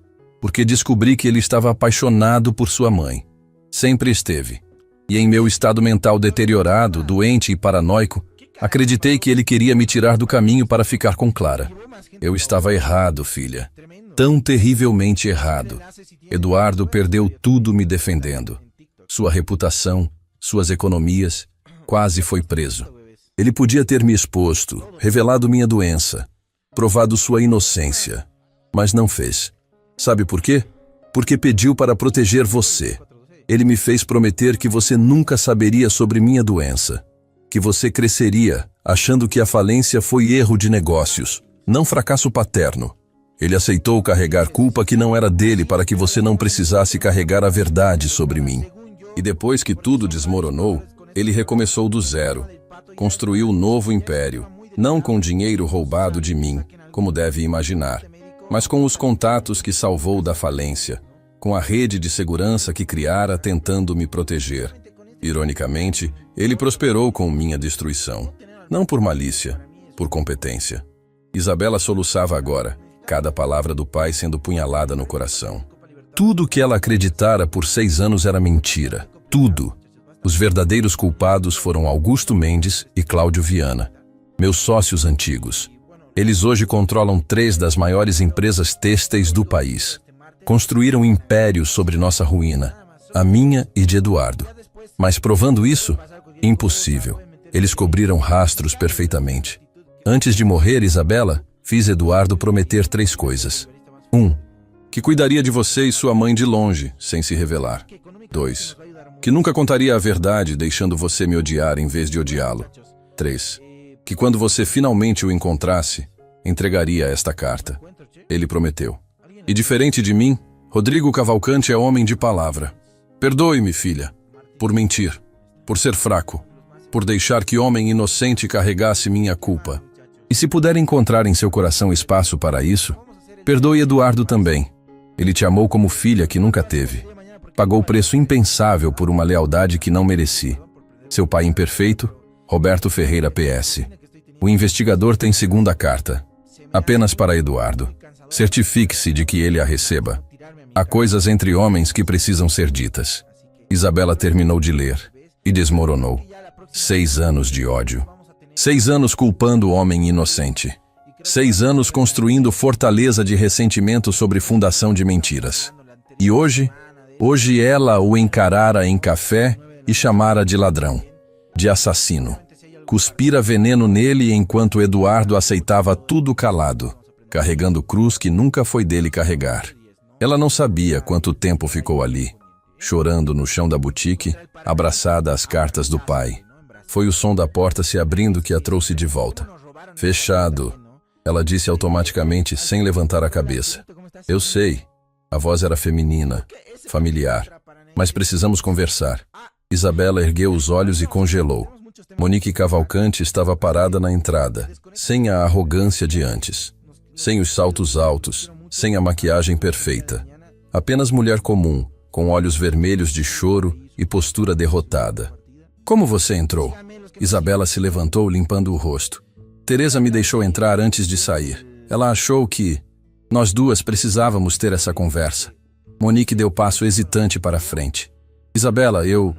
Porque descobri que ele estava apaixonado por sua mãe. Sempre esteve. E em meu estado mental deteriorado, doente e paranoico, acreditei que ele queria me tirar do caminho para ficar com Clara. Eu estava errado, filha. Tão terrivelmente errado. Eduardo perdeu tudo me defendendo. Sua reputação, suas economias, quase foi preso. Ele podia ter me exposto, revelado minha doença, provado sua inocência, mas não fez. Sabe por quê? Porque pediu para proteger você. Ele me fez prometer que você nunca saberia sobre minha doença, que você cresceria, achando que a falência foi erro de negócios, não fracasso paterno. Ele aceitou carregar culpa que não era dele para que você não precisasse carregar a verdade sobre mim. E depois que tudo desmoronou, ele recomeçou do zero. Construiu um novo império, não com dinheiro roubado de mim, como deve imaginar, mas com os contatos que salvou da falência, com a rede de segurança que criara tentando me proteger. Ironicamente, ele prosperou com minha destruição, não por malícia, por competência. Isabela soluçava agora, cada palavra do pai sendo punhalada no coração. Tudo que ela acreditara por 6 anos era mentira. Tudo. Os verdadeiros culpados foram Augusto Mendes e Cláudio Viana, meus sócios antigos. Eles hoje controlam 3 das maiores empresas têxteis do país. Construíram impérios sobre nossa ruína, a minha e de Eduardo. Mas provando isso? Impossível. Eles cobriram rastros perfeitamente. Antes de morrer, Isabela, fiz Eduardo prometer 3 coisas. 1. Que cuidaria de você e sua mãe de longe, sem se revelar. 2. Que nunca contaria a verdade, deixando você me odiar em vez de odiá-lo. 3. Que quando você finalmente o encontrasse, entregaria esta carta. Ele prometeu. E diferente de mim, Rodrigo Cavalcante é homem de palavra. Perdoe-me, filha, por mentir, por ser fraco, por deixar que homem inocente carregasse minha culpa. E se puder encontrar em seu coração espaço para isso, perdoe Eduardo também. Ele te amou como filha que nunca teve. Pagou preço impensável por uma lealdade que não mereci. Seu pai imperfeito, Roberto Ferreira PS. O investigador tem segunda carta. Apenas para Eduardo. Certifique-se de que ele a receba. Há coisas entre homens que precisam ser ditas. Isabela terminou de ler e desmoronou. 6 anos de ódio. 6 anos culpando o homem inocente. 6 anos construindo fortaleza de ressentimento sobre fundação de mentiras. E hoje ela o encarara em café e chamara de ladrão, de assassino. Cuspira veneno nele enquanto Eduardo aceitava tudo calado, carregando cruz que nunca foi dele carregar. Ela não sabia quanto tempo ficou ali, chorando no chão da boutique, abraçada às cartas do pai. Foi o som da porta se abrindo que a trouxe de volta. Fechado, ela disse automaticamente sem levantar a cabeça. Eu sei. A voz era feminina, familiar. Mas precisamos conversar. Isabela ergueu os olhos e congelou. Monique Cavalcante estava parada na entrada, sem a arrogância de antes. Sem os saltos altos, sem a maquiagem perfeita. Apenas mulher comum, com olhos vermelhos de choro e postura derrotada. Como você entrou? Isabela se levantou limpando o rosto. Teresa me deixou entrar antes de sair. Ela achou que nós duas precisávamos ter essa conversa. Monique deu passo hesitante para a frente. Isabela, eu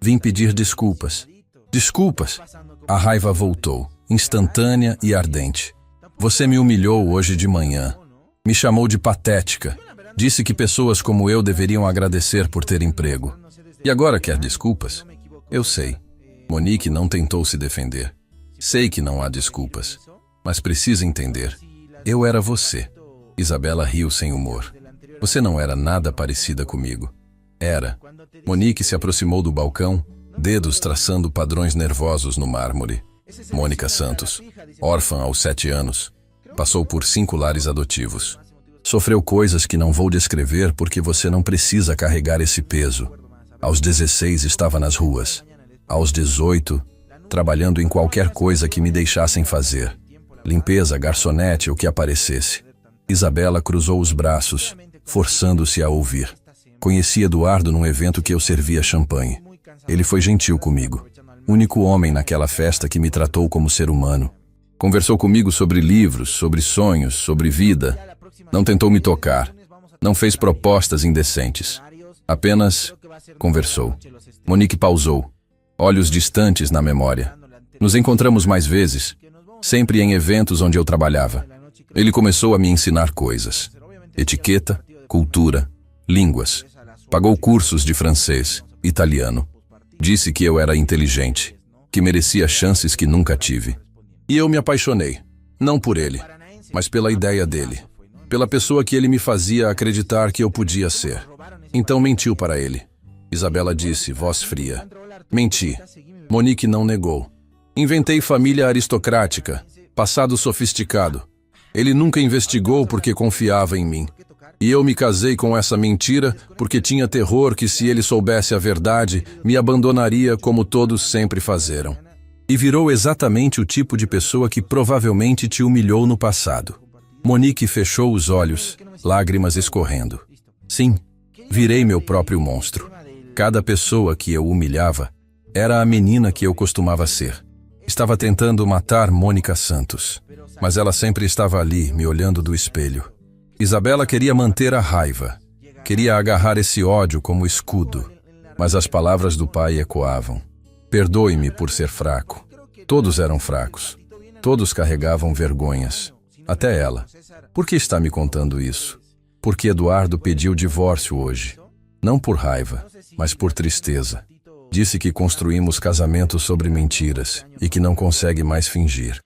Vim pedir desculpas. Desculpas. A raiva voltou, instantânea e ardente. Você me humilhou hoje de manhã. Me chamou de patética. Disse que pessoas como eu deveriam agradecer por ter emprego. E agora quer desculpas? Eu sei. Monique não tentou se defender. Sei que não há desculpas. Mas precisa entender. Eu era você. Isabela riu sem humor. Você não era nada parecida comigo. Era. Monique se aproximou do balcão, dedos traçando padrões nervosos no mármore. Mônica Santos, órfã aos 7 anos, passou por 5 lares adotivos. Sofreu coisas que não vou descrever porque você não precisa carregar esse peso. Aos 16 estava nas ruas. Aos 18, trabalhando em qualquer coisa que me deixassem fazer. Limpeza, garçonete, o que aparecesse. Isabela cruzou os braços, forçando-se a ouvir. Conheci Eduardo num evento que eu servia champanhe. Ele foi gentil comigo. Único homem naquela festa que me tratou como ser humano. Conversou comigo sobre livros, sobre sonhos, sobre vida. Não tentou me tocar. Não fez propostas indecentes. Apenas conversou. Monique pausou, olhos distantes na memória. Nos encontramos mais vezes, sempre em eventos onde eu trabalhava. Ele começou a me ensinar coisas. Etiqueta, cultura, línguas. Pagou cursos de francês, italiano. Disse que eu era inteligente, que merecia chances que nunca tive. E eu me apaixonei, não por ele, mas pela ideia dele, pela pessoa que ele me fazia acreditar que eu podia ser. Então mentiu para ele. Isabela disse, voz fria. Menti. Monique não negou. Inventei família aristocrática, passado sofisticado. Ele nunca investigou porque confiava em mim. E eu me casei com essa mentira porque tinha terror que, se ele soubesse a verdade, me abandonaria como todos sempre fizeram. E virou exatamente o tipo de pessoa que provavelmente te humilhou no passado. Monique fechou os olhos, lágrimas escorrendo. Sim, virei meu próprio monstro. Cada pessoa que eu humilhava era a menina que eu costumava ser. Estava tentando matar Mônica Santos, mas ela sempre estava ali, me olhando do espelho. Isabela queria manter a raiva, queria agarrar esse ódio como escudo, mas as palavras do pai ecoavam. Perdoe-me por ser fraco. Todos eram fracos. Todos carregavam vergonhas. Até ela. Por que está me contando isso? Porque Eduardo pediu divórcio hoje. Não por raiva, mas por tristeza. Disse que construímos casamento sobre mentiras e que não consegue mais fingir.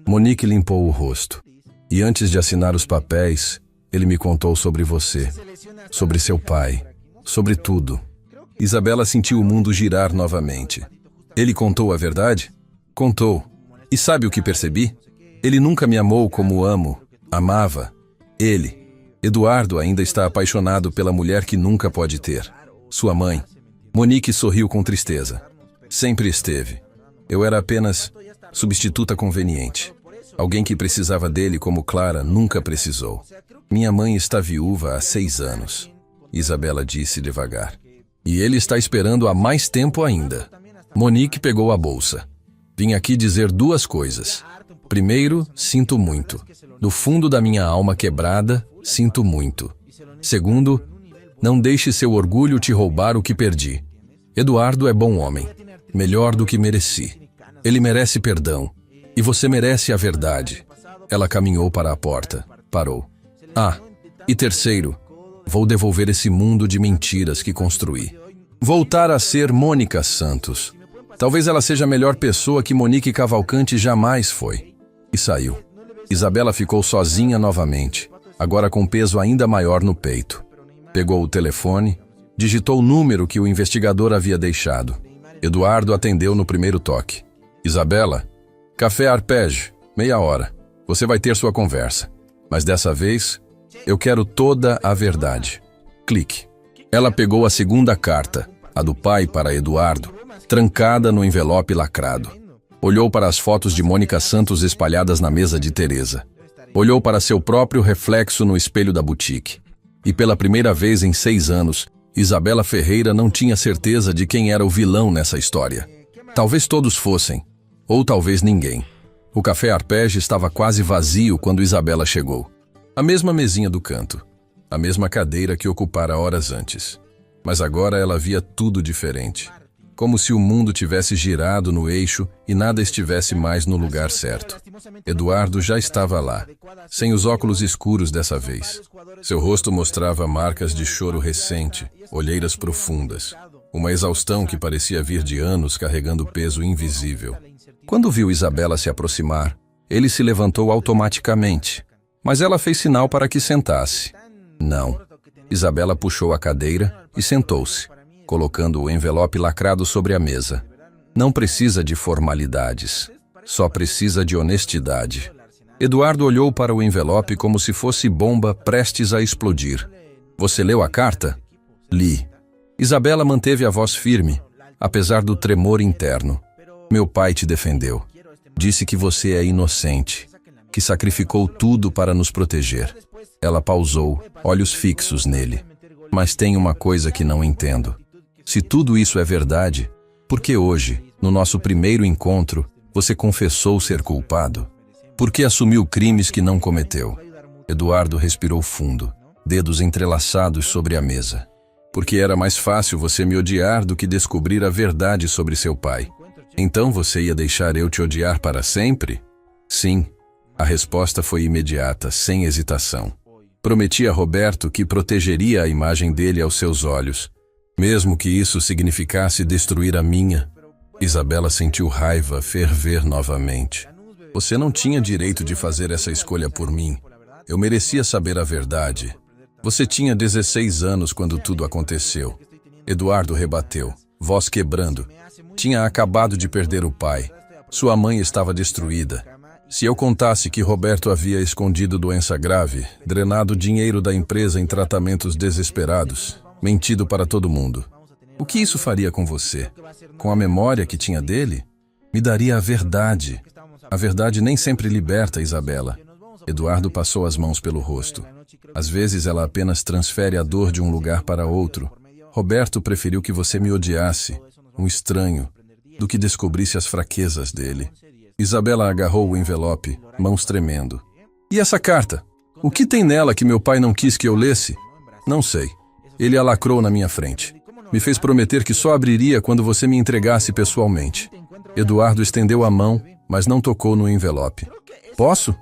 Monique limpou o rosto. E antes de assinar os papéis, ele me contou sobre você, sobre seu pai, sobre tudo. Isabela sentiu o mundo girar novamente. Ele contou a verdade? Contou. E sabe o que percebi? Ele nunca me amou como amo, amava. Ele, Eduardo, ainda está apaixonado pela mulher que nunca pode ter. Sua mãe. Monique sorriu com tristeza. Sempre esteve. Eu era apenas substituta conveniente. Alguém que precisava dele como Clara nunca precisou. Minha mãe está viúva há 6 anos. Isabela disse devagar. E ele está esperando há mais tempo ainda. Monique pegou a bolsa. Vim aqui dizer 2 coisas. Primeiro, sinto muito. Do fundo da minha alma quebrada, sinto muito. Segundo, não deixe seu orgulho te roubar o que perdi. Eduardo é bom homem. Melhor do que mereci. Ele merece perdão. E você merece a verdade. Ela caminhou para a porta. Parou. Ah, e terceiro, vou devolver esse mundo de mentiras que construí. Voltar a ser Mônica Santos. Talvez ela seja a melhor pessoa que Monique Cavalcante jamais foi. E saiu. Isabela ficou sozinha novamente, agora com peso ainda maior no peito. Pegou o telefone, digitou o número que o investigador havia deixado. Eduardo atendeu no primeiro toque. Isabela, café arpege, meia hora. Você vai ter sua conversa. Mas dessa vez, eu quero toda a verdade. Clique. Ela pegou a segunda carta, a do pai para Eduardo, trancada no envelope lacrado. Olhou para as fotos de Mônica Santos espalhadas na mesa de Teresa. Olhou para seu próprio reflexo no espelho da boutique. E pela primeira vez em 6 anos, Isabela Ferreira não tinha certeza de quem era o vilão nessa história. Talvez todos fossem, ou talvez ninguém. O café arpege estava quase vazio quando Isabela chegou. A mesma mesinha do canto, a mesma cadeira que ocupara horas antes. Mas agora ela via tudo diferente. como se o mundo tivesse girado no eixo e nada estivesse mais no lugar certo. Eduardo já estava lá, sem os óculos escuros dessa vez. Seu rosto mostrava marcas de choro recente, olheiras profundas, uma exaustão que parecia vir de anos carregando peso invisível. Quando viu Isabela se aproximar, ele se levantou automaticamente, mas ela fez sinal para que sentasse. Não. Isabela puxou a cadeira e sentou-se, colocando o envelope lacrado sobre a mesa. Não precisa de formalidades, só precisa de honestidade. Eduardo olhou para o envelope como se fosse bomba prestes a explodir. Você leu a carta? Li. Isabela manteve a voz firme, apesar do tremor interno. Meu pai te defendeu. Disse que você é inocente, que sacrificou tudo para nos proteger. Ela pausou, olhos fixos nele. Mas tem uma coisa que não entendo. Se tudo isso é verdade, por que hoje, no nosso primeiro encontro, você confessou ser culpado? Por que assumiu crimes que não cometeu? Eduardo respirou fundo, dedos entrelaçados sobre a mesa. Porque era mais fácil você me odiar do que descobrir a verdade sobre seu pai. Então você ia deixar eu te odiar para sempre? Sim. A resposta foi imediata, sem hesitação. Prometi a Roberto que protegeria a imagem dele aos seus olhos, mesmo que isso significasse destruir a minha. Isabela sentiu raiva ferver novamente. Você não tinha direito de fazer essa escolha por mim. Eu merecia saber a verdade. Você tinha 16 anos quando tudo aconteceu. Eduardo rebateu, voz quebrando. Tinha acabado de perder o pai. Sua mãe estava destruída. Se eu contasse que Roberto havia escondido doença grave, drenado dinheiro da empresa em tratamentos desesperados, mentido para todo mundo, o que isso faria com você? Com a memória que tinha dele? Me daria a verdade. A verdade nem sempre liberta, Isabela. Eduardo passou as mãos pelo rosto. Às vezes ela apenas transfere a dor de um lugar para outro. Roberto preferiu que você me odiasse, um estranho, do que descobrisse as fraquezas dele. Isabela agarrou o envelope, mãos tremendo. E essa carta? O que tem nela que meu pai não quis que eu lesse? Não sei. Ele a lacrou na minha frente. Me fez prometer que só abriria quando você me entregasse pessoalmente. Eduardo estendeu a mão, mas não tocou no envelope. Posso?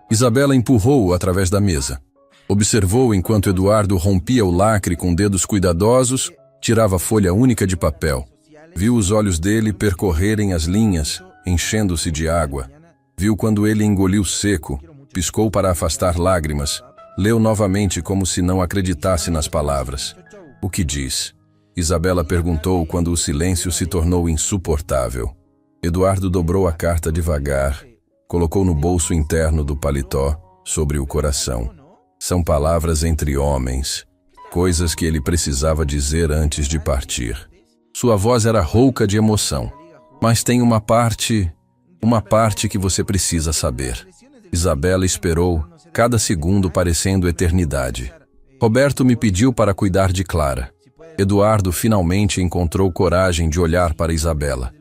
Isabela empurrou-o através da mesa. Observou enquanto Eduardo rompia o lacre com dedos cuidadosos, tirava a folha única de papel. Viu os olhos dele percorrerem as linhas, enchendo-se de água. Viu quando ele engoliu seco, piscou para afastar lágrimas, leu novamente como se não acreditasse nas palavras. O que diz? Isabela perguntou quando o silêncio se tornou insuportável. Eduardo dobrou a carta devagar, colocou no bolso interno do paletó, sobre o coração. São palavras entre homens, coisas que ele precisava dizer antes de partir. Sua voz era rouca de emoção. Mas tem uma parte que você precisa saber. Isabela esperou, cada segundo parecendo eternidade. Roberto me pediu para cuidar de Clara. Eduardo finalmente encontrou coragem de olhar para Isabela.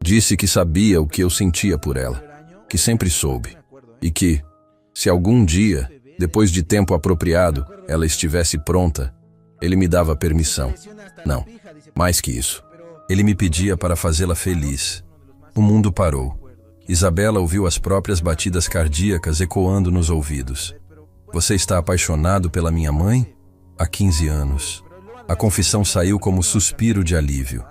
Disse que sabia o que eu sentia por ela, que sempre soube, e que, se algum dia, depois de tempo apropriado, ela estivesse pronta, ele me dava permissão. Não, mais que isso. Ele me pedia para fazê-la feliz. O mundo parou. Isabela ouviu as próprias batidas cardíacas ecoando nos ouvidos. Você está apaixonado pela minha mãe? Há 15 anos. A confissão saiu como suspiro de alívio.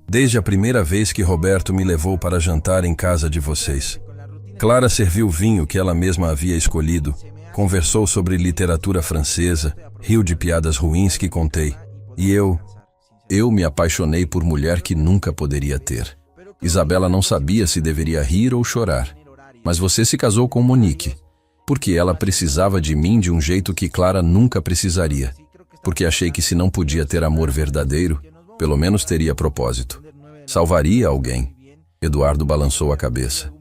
Desde a primeira vez que Roberto me levou para jantar em casa de vocês. Clara serviu vinho que ela mesma havia escolhido, conversou sobre literatura francesa, riu de piadas ruins que contei. E eu me apaixonei por mulher que nunca poderia ter. Isabela não sabia se deveria rir ou chorar. Mas você se casou com Monique, porque ela precisava de mim de um jeito que Clara nunca precisaria. Porque achei que se não podia ter amor verdadeiro, pelo menos teria propósito. Salvaria alguém. Eduardo balançou a cabeça.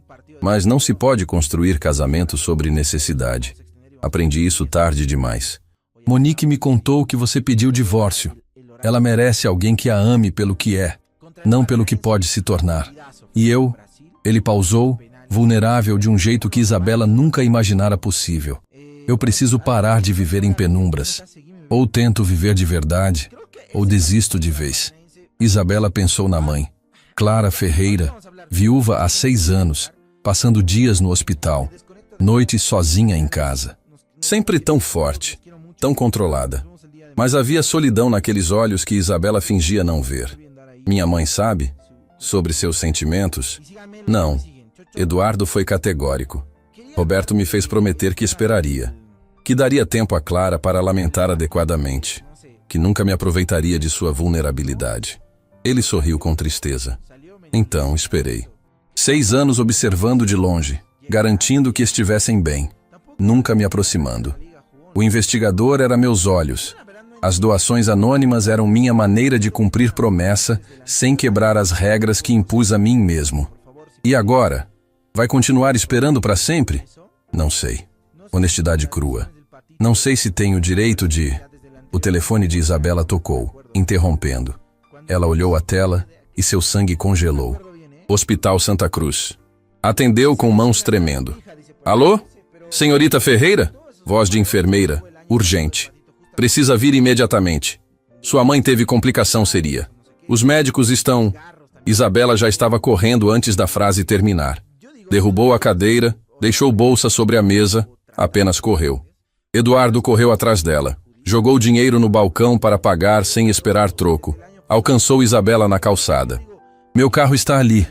Mas não se pode construir casamento sobre necessidade. Aprendi isso tarde demais. Monique me contou que você pediu divórcio. Ela merece alguém que a ame pelo que é, não pelo que pode se tornar. E eu, ele pausou, vulnerável de um jeito que Isabela nunca imaginara possível. Eu preciso parar de viver em penumbras. Ou tento viver de verdade, ou desisto de vez. Isabela pensou na mãe. Clara Ferreira, viúva há 6 anos, passando dias no hospital, noites sozinha em casa. Sempre tão forte, tão controlada. Mas havia solidão naqueles olhos que Isabela fingia não ver. Minha mãe sabe? Sobre seus sentimentos? Não. Eduardo foi categórico. Roberto me fez prometer que esperaria, que daria tempo a Clara para lamentar adequadamente, que nunca me aproveitaria de sua vulnerabilidade. Ele sorriu com tristeza. Então, esperei. 6 anos observando de longe, garantindo que estivessem bem, nunca me aproximando. O investigador era meus olhos. As doações anônimas eram minha maneira de cumprir promessa sem quebrar as regras que impus a mim mesmo. E agora? Vai continuar esperando para sempre? Não sei. Honestidade crua. Não sei se tenho o direito de... O telefone de Isabela tocou, interrompendo. Ela olhou a tela e seu sangue congelou. Hospital Santa Cruz. Atendeu com mãos tremendo. Alô? Senhorita Ferreira? Voz de enfermeira. Urgente. Precisa vir imediatamente. Sua mãe teve complicação seria. Os médicos estão... Isabela já estava correndo antes da frase terminar. Derrubou a cadeira, deixou bolsa sobre a mesa, apenas correu. Eduardo correu atrás dela. Jogou dinheiro no balcão para pagar sem esperar troco. Alcançou Isabela na calçada. Meu carro está ali.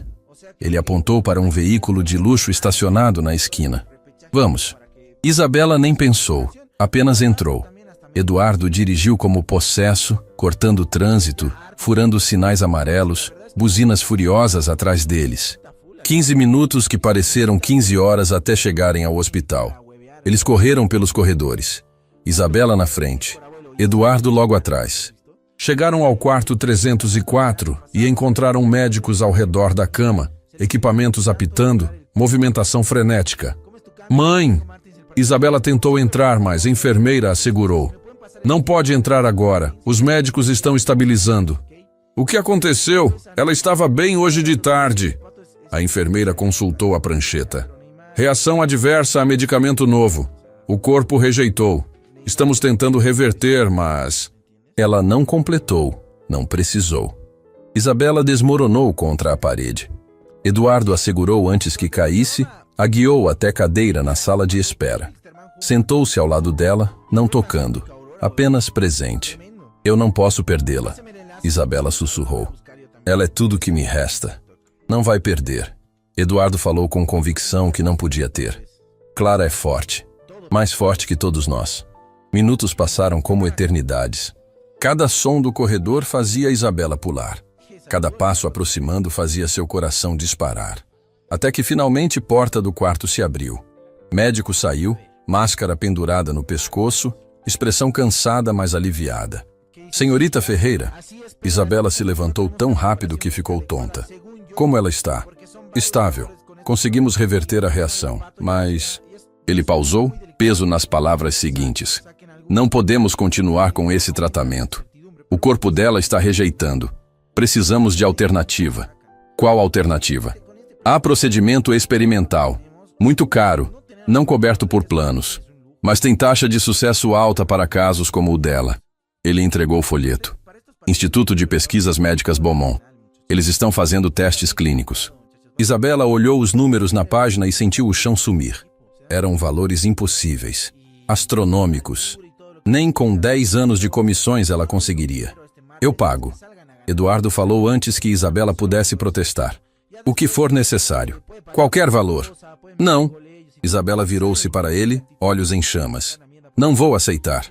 Ele apontou para um veículo de luxo estacionado na esquina. Vamos. Isabela nem pensou, apenas entrou. Eduardo dirigiu como possesso, cortando o trânsito, furando os sinais amarelos, buzinas furiosas atrás deles. 15 minutos que pareceram 15 horas até chegarem ao hospital. Eles correram pelos corredores. Isabela na frente, Eduardo logo atrás. Chegaram ao quarto 304 e encontraram médicos ao redor da cama, equipamentos apitando, movimentação frenética. Mãe! Isabela tentou entrar, mas a enfermeira a segurou. Não pode entrar agora, os médicos estão estabilizando. O que aconteceu? Ela estava bem hoje de tarde. A enfermeira consultou a prancheta. Reação adversa a medicamento novo. O corpo rejeitou. Estamos tentando reverter, mas... Ela não completou, não precisou. Isabela desmoronou contra a parede. Eduardo a segurou antes que caísse, a guiou até cadeira na sala de espera. Sentou-se ao lado dela, não tocando, apenas presente. Eu não posso perdê-la, Isabela sussurrou. Ela é tudo que me resta. Não vai perder. Eduardo falou com convicção que não podia ter. Clara é forte, mais forte que todos nós. Minutos passaram como eternidades. Cada som do corredor fazia Isabela pular. Cada passo aproximando fazia seu coração disparar. Até que finalmente porta do quarto se abriu. Médico saiu, máscara pendurada no pescoço, expressão cansada, mas aliviada. Senhorita Ferreira, Isabela se levantou tão rápido que ficou tonta. Como ela está? Estável. Conseguimos reverter a reação, mas... Ele pausou, peso nas palavras seguintes. Não podemos continuar com esse tratamento. O corpo dela está rejeitando. Precisamos de alternativa. Qual alternativa? Há procedimento experimental. Muito caro, não coberto por planos. Mas tem taxa de sucesso alta para casos como o dela. Ele entregou o folheto. Instituto de Pesquisas Médicas Beaumont. Eles estão fazendo testes clínicos. Isabela olhou os números na página e sentiu o chão sumir. Eram valores impossíveis, astronômicos. Nem com 10 anos de comissões ela conseguiria. Eu pago. Eduardo falou antes que Isabela pudesse protestar. O que for necessário. Qualquer valor. Não. Isabela virou-se para ele, olhos em chamas. Não vou aceitar.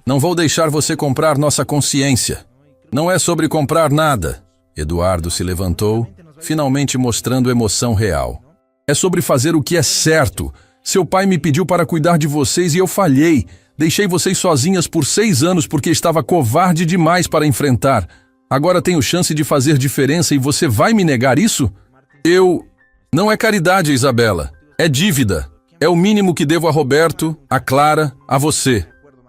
Não vou deixar você comprar nossa consciência. Não é sobre comprar nada. Eduardo se levantou, finalmente mostrando emoção real. É sobre fazer o que é certo. Seu pai me pediu para cuidar de vocês e eu falhei. Deixei vocês sozinhas por 6 anos porque estava covarde demais para enfrentar. Agora tenho chance de fazer diferença e você vai me negar isso? Não é caridade, Isabela. É dívida. É o mínimo que devo a Roberto, a Clara, a você.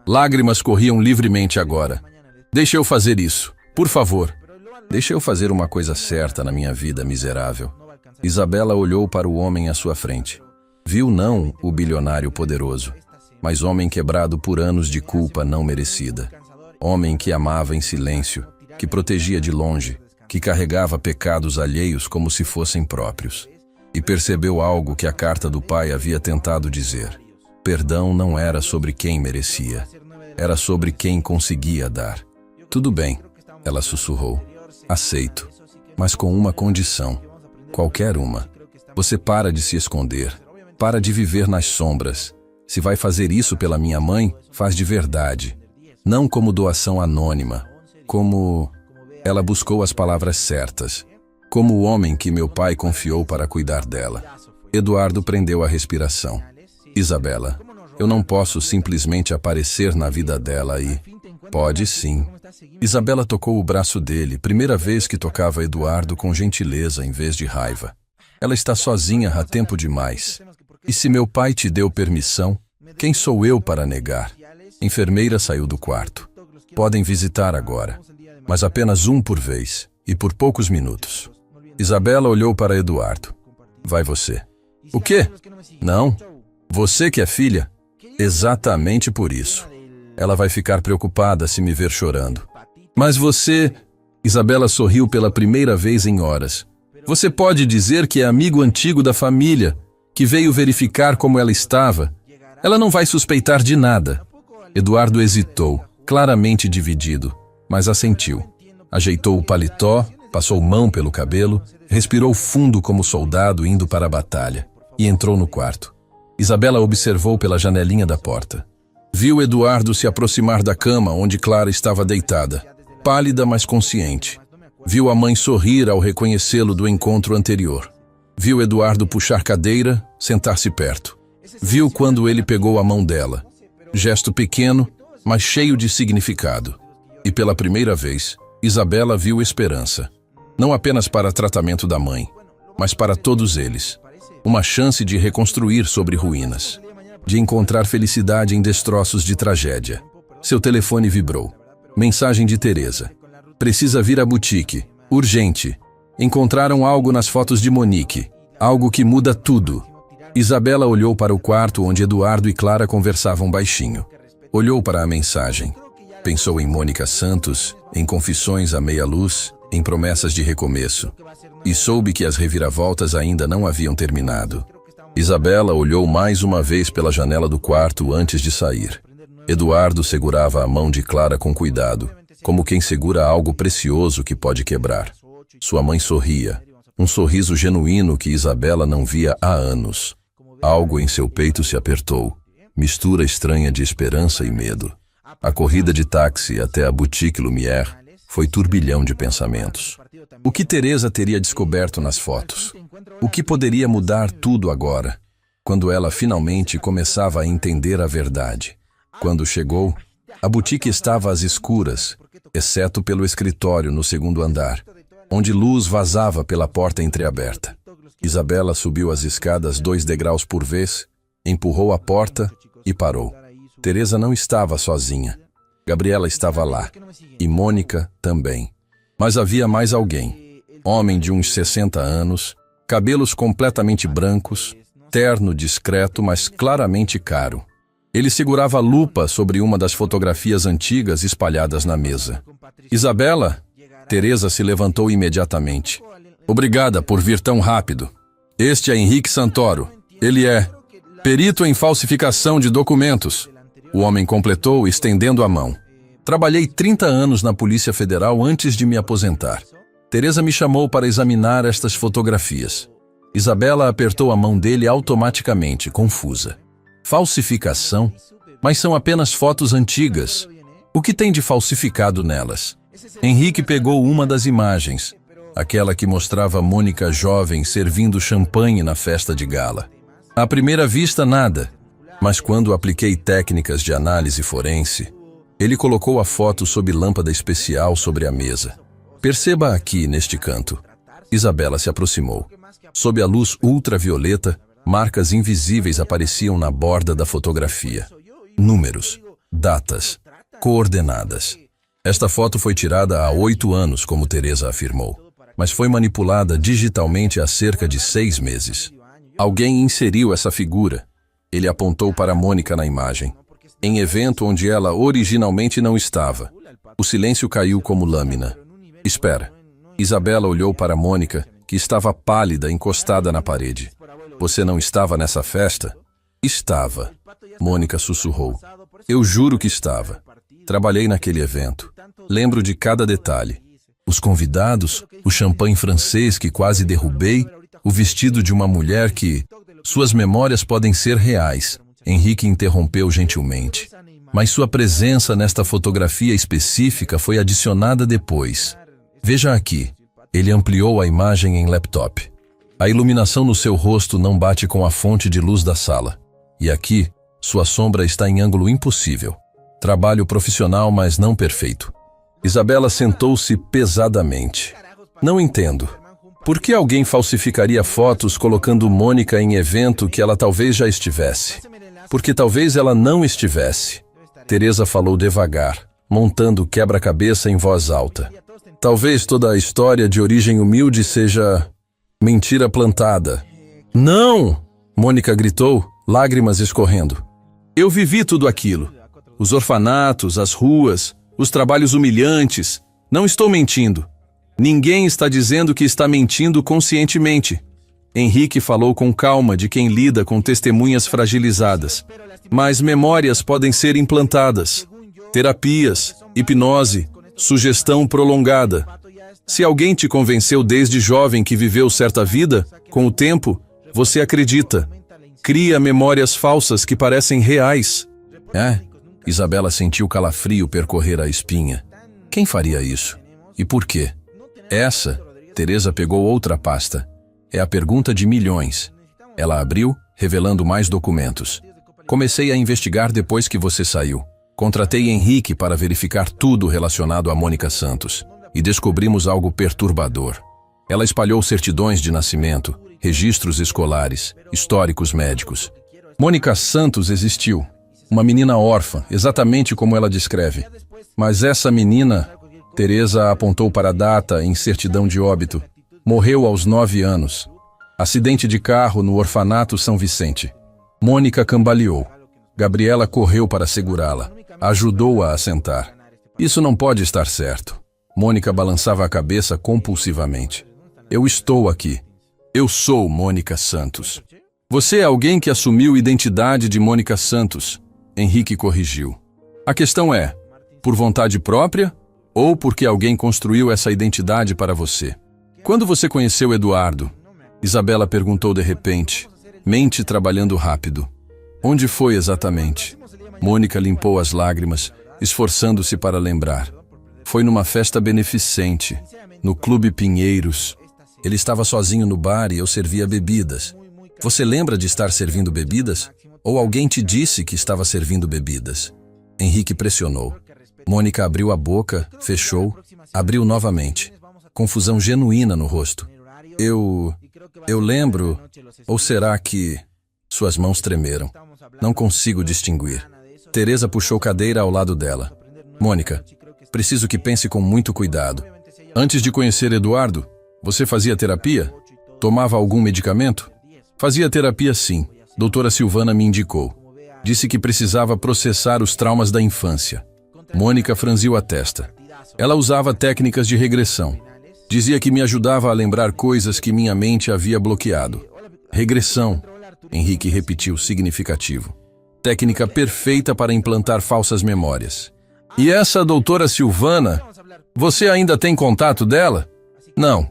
Lágrimas corriam livremente agora. Deixa eu fazer isso, por favor. Deixa eu fazer uma coisa certa na minha vida miserável. Isabela olhou para o homem à sua frente. Viu não o bilionário poderoso, mas homem quebrado por anos de culpa não merecida. Homem que amava em silêncio, que protegia de longe, que carregava pecados alheios como se fossem próprios. E percebeu algo que a carta do pai havia tentado dizer. Perdão não era sobre quem merecia, era sobre quem conseguia dar. Tudo bem, ela sussurrou. Aceito, mas com uma condição. Qualquer uma. Você para de se esconder, para de viver nas sombras. Se vai fazer isso pela minha mãe, faz de verdade. Não como doação anônima, como... Ela buscou as palavras certas. Como o homem que meu pai confiou para cuidar dela. Eduardo prendeu a respiração. Isabela, eu não posso simplesmente aparecer na vida dela e... Pode sim. Isabela tocou o braço dele, primeira vez que tocava Eduardo com gentileza em vez de raiva. Ela está sozinha há tempo demais. E se meu pai te deu permissão, quem sou eu para negar? Enfermeira saiu do quarto. Podem visitar agora, mas apenas um por vez, e por poucos minutos. Isabela olhou para Eduardo. Vai você. O quê? Não. Você que é filha? Exatamente por isso. Ela vai ficar preocupada se me ver chorando. Mas você... Isabela sorriu pela primeira vez em horas. Você pode dizer que é amigo antigo da família, que veio verificar como ela estava. Ela não vai suspeitar de nada. Eduardo hesitou, claramente dividido, mas assentiu. Ajeitou o paletó, passou mão pelo cabelo, respirou fundo como soldado indo para a batalha e entrou no quarto. Isabela observou pela janelinha da porta. Viu Eduardo se aproximar da cama onde Clara estava deitada, pálida mas consciente. Viu a mãe sorrir ao reconhecê-lo do encontro anterior. Viu Eduardo puxar cadeira, sentar-se perto. Viu quando ele pegou a mão dela. Gesto pequeno, mas cheio de significado. E pela primeira vez, Isabela viu esperança. Não apenas para tratamento da mãe, mas para todos eles. Uma chance de reconstruir sobre ruínas. De encontrar felicidade em destroços de tragédia. Seu telefone vibrou. Mensagem de Teresa. Precisa vir à boutique. Urgente. Encontraram algo nas fotos de Monique. Algo que muda tudo. Isabela olhou para o quarto onde Eduardo e Clara conversavam baixinho. Olhou para a mensagem. Pensou em Mônica Santos, em confissões à meia luz, em promessas de recomeço. E soube que as reviravoltas ainda não haviam terminado. Isabela olhou mais uma vez pela janela do quarto antes de sair. Eduardo segurava a mão de Clara com cuidado, como quem segura algo precioso que pode quebrar. Sua mãe sorria, um sorriso genuíno que Isabela não via há anos. Algo em seu peito se apertou, mistura estranha de esperança e medo. A corrida de táxi até a boutique Lumière foi turbilhão de pensamentos. O que Teresa teria descoberto nas fotos? O que poderia mudar tudo agora, quando ela finalmente começava a entender a verdade? Quando chegou, a boutique estava às escuras, exceto pelo escritório no segundo andar, onde luz vazava pela porta entreaberta. Isabela subiu as escadas 2 degraus por vez, empurrou a porta e parou. Teresa não estava sozinha. Gabriela estava lá, e Mônica também. Mas havia mais alguém. Homem de uns 60 anos, cabelos completamente brancos, terno discreto, mas claramente caro. Ele segurava a lupa sobre uma das fotografias antigas espalhadas na mesa. Isabela? Teresa se levantou imediatamente. Obrigada por vir tão rápido. Este é Henrique Santoro. Ele é perito em falsificação de documentos. O homem completou, estendendo a mão. Trabalhei 30 anos na Polícia Federal antes de me aposentar. Teresa me chamou para examinar estas fotografias. Isabela apertou a mão dele automaticamente, confusa. Falsificação? Mas são apenas fotos antigas. O que tem de falsificado nelas? Henrique pegou uma das imagens, aquela que mostrava Mônica jovem servindo champanhe na festa de gala. À primeira vista, nada, mas quando apliquei técnicas de análise forense, ele colocou a foto sob lâmpada especial sobre a mesa. Perceba aqui, neste canto. Isabela se aproximou. Sob a luz ultravioleta, marcas invisíveis apareciam na borda da fotografia. Números, datas, coordenadas. Esta foto foi tirada há 8 anos, como Teresa afirmou, mas foi manipulada digitalmente há cerca de 6 meses. Alguém inseriu essa figura. Ele apontou para Mônica na imagem, em evento onde ela originalmente não estava. O silêncio caiu como lâmina. Espera. Isabela olhou para Mônica, que estava pálida, encostada na parede. Você não estava nessa festa? Estava. Mônica sussurrou. Eu juro que estava. Trabalhei naquele evento. Lembro de cada detalhe. Os convidados, o champanhe francês que quase derrubei, o vestido de uma mulher que... Suas memórias podem ser reais. Henrique interrompeu gentilmente. Mas sua presença nesta fotografia específica foi adicionada depois. Veja aqui. Ele ampliou a imagem em laptop. A iluminação no seu rosto não bate com a fonte de luz da sala. E aqui, sua sombra está em ângulo impossível. Trabalho profissional, mas não perfeito. Isabela sentou-se pesadamente. Não entendo. Por que alguém falsificaria fotos colocando Mônica em evento que ela talvez já estivesse? Porque talvez ela não estivesse. Teresa falou devagar, montando quebra-cabeça em voz alta. Talvez toda a história de origem humilde seja mentira plantada. Não! Mônica gritou, lágrimas escorrendo. Eu vivi tudo aquilo. Os orfanatos, as ruas, os trabalhos humilhantes. Não estou mentindo. Ninguém está dizendo que está mentindo conscientemente. Henrique falou com calma de quem lida com testemunhas fragilizadas. Mas memórias podem ser implantadas. Terapias, hipnose, sugestão prolongada. Se alguém te convenceu desde jovem que viveu certa vida, com o tempo, você acredita. Cria memórias falsas que parecem reais. Isabela sentiu calafrio percorrer a espinha. Quem faria isso? E por quê? Teresa pegou outra pasta. É a pergunta de milhões. Ela abriu, revelando mais documentos. Comecei a investigar depois que você saiu. Contratei Henrique para verificar tudo relacionado a Mônica Santos. E descobrimos algo perturbador. Ela espalhou certidões de nascimento, registros escolares, históricos médicos. Mônica Santos existiu. Uma menina órfã, exatamente como ela descreve. Mas essa menina... Teresa apontou para a data em certidão de óbito. Morreu aos 9 anos. Acidente de carro no orfanato São Vicente. Mônica cambaleou. Gabriela correu para segurá-la. Ajudou-a a sentar. Isso não pode estar certo. Mônica balançava a cabeça compulsivamente. Eu estou aqui. Eu sou Mônica Santos. Você é alguém que assumiu a identidade de Mônica Santos. Henrique corrigiu. A questão é, por vontade própria ou porque alguém construiu essa identidade para você? Quando você conheceu Eduardo? Isabela perguntou de repente, mente trabalhando rápido. Onde foi exatamente? Mônica limpou as lágrimas, esforçando-se para lembrar. Foi numa festa beneficente, no Clube Pinheiros. Ele estava sozinho no bar e eu servia bebidas. Você lembra de estar servindo bebidas? Ou alguém te disse que estava servindo bebidas? Henrique pressionou. Mônica abriu a boca, fechou, abriu novamente. Confusão genuína no rosto. Eu lembro, ou será que... Suas mãos tremeram. Não consigo distinguir. Teresa puxou cadeira ao lado dela. Mônica, preciso que pense com muito cuidado. Antes de conhecer Eduardo, você fazia terapia? Tomava algum medicamento? Fazia terapia sim. Doutora Silvana me indicou. Disse que precisava processar os traumas da infância. Mônica franziu a testa. Ela usava técnicas de regressão. Dizia que me ajudava a lembrar coisas que minha mente havia bloqueado. Regressão, Henrique repetiu significativo. Técnica perfeita para implantar falsas memórias. E essa doutora Silvana, você ainda tem contato dela? Não.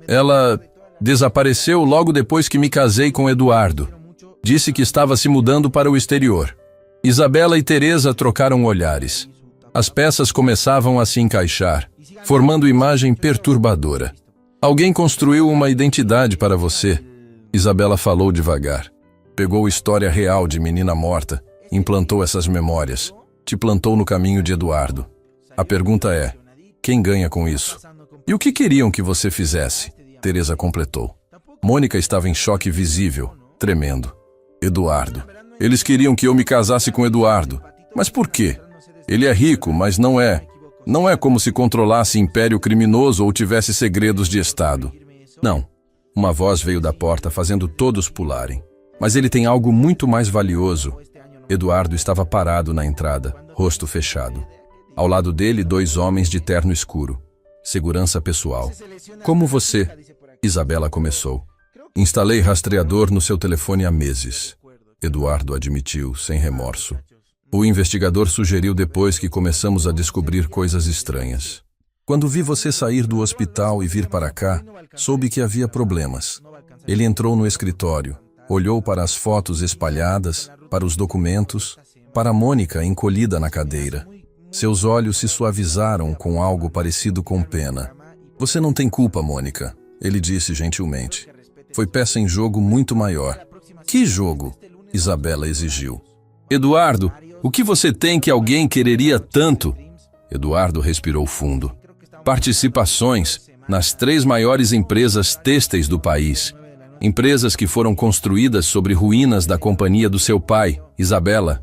Ela desapareceu logo depois que me casei com Eduardo. Disse que estava se mudando para o exterior. Isabela e Teresa trocaram olhares. As peças começavam a se encaixar, formando imagem perturbadora. Alguém construiu uma identidade para você. Isabela falou devagar. Pegou história real de menina morta, implantou essas memórias, te plantou no caminho de Eduardo. A pergunta é, quem ganha com isso? E o que queriam que você fizesse? Teresa completou. Mônica estava em choque visível, tremendo. Eduardo. Eles queriam que eu me casasse com Eduardo. Mas por quê? Ele é rico, mas não é. Não é como se controlasse império criminoso ou tivesse segredos de Estado. Não. Uma voz veio da porta, fazendo todos pularem. Mas ele tem algo muito mais valioso. Eduardo estava parado na entrada, rosto fechado. Ao lado dele, 2 homens de terno escuro. Segurança pessoal. Como você? Isabela começou. Instalei rastreador no seu telefone há meses. Eduardo admitiu, sem remorso. O investigador sugeriu depois que começamos a descobrir coisas estranhas. Quando vi você sair do hospital e vir para cá, soube que havia problemas. Ele entrou no escritório, olhou para as fotos espalhadas, para os documentos, para Mônica encolhida na cadeira. Seus olhos se suavizaram com algo parecido com pena. Você não tem culpa, Mônica, ele disse gentilmente. Foi peça em jogo muito maior. Que jogo? Isabela exigiu. Eduardo, o que você tem que alguém quereria tanto? Eduardo respirou fundo. Participações nas 3 maiores empresas têxteis do país. Empresas que foram construídas sobre ruínas da companhia do seu pai, Isabela.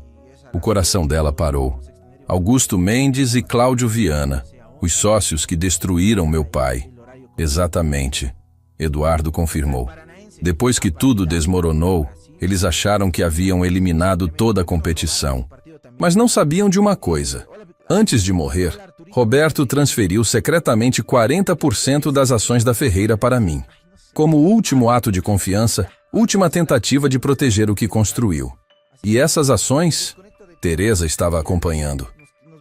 O coração dela parou. Augusto Mendes e Cláudio Viana, os sócios que destruíram meu pai. Exatamente, Eduardo confirmou. Depois que tudo desmoronou, eles acharam que haviam eliminado toda a competição. Mas não sabiam de uma coisa. Antes de morrer, Roberto transferiu secretamente 40% das ações da Ferreira para mim. Como último ato de confiança, última tentativa de proteger o que construiu. E essas ações, Teresa estava acompanhando,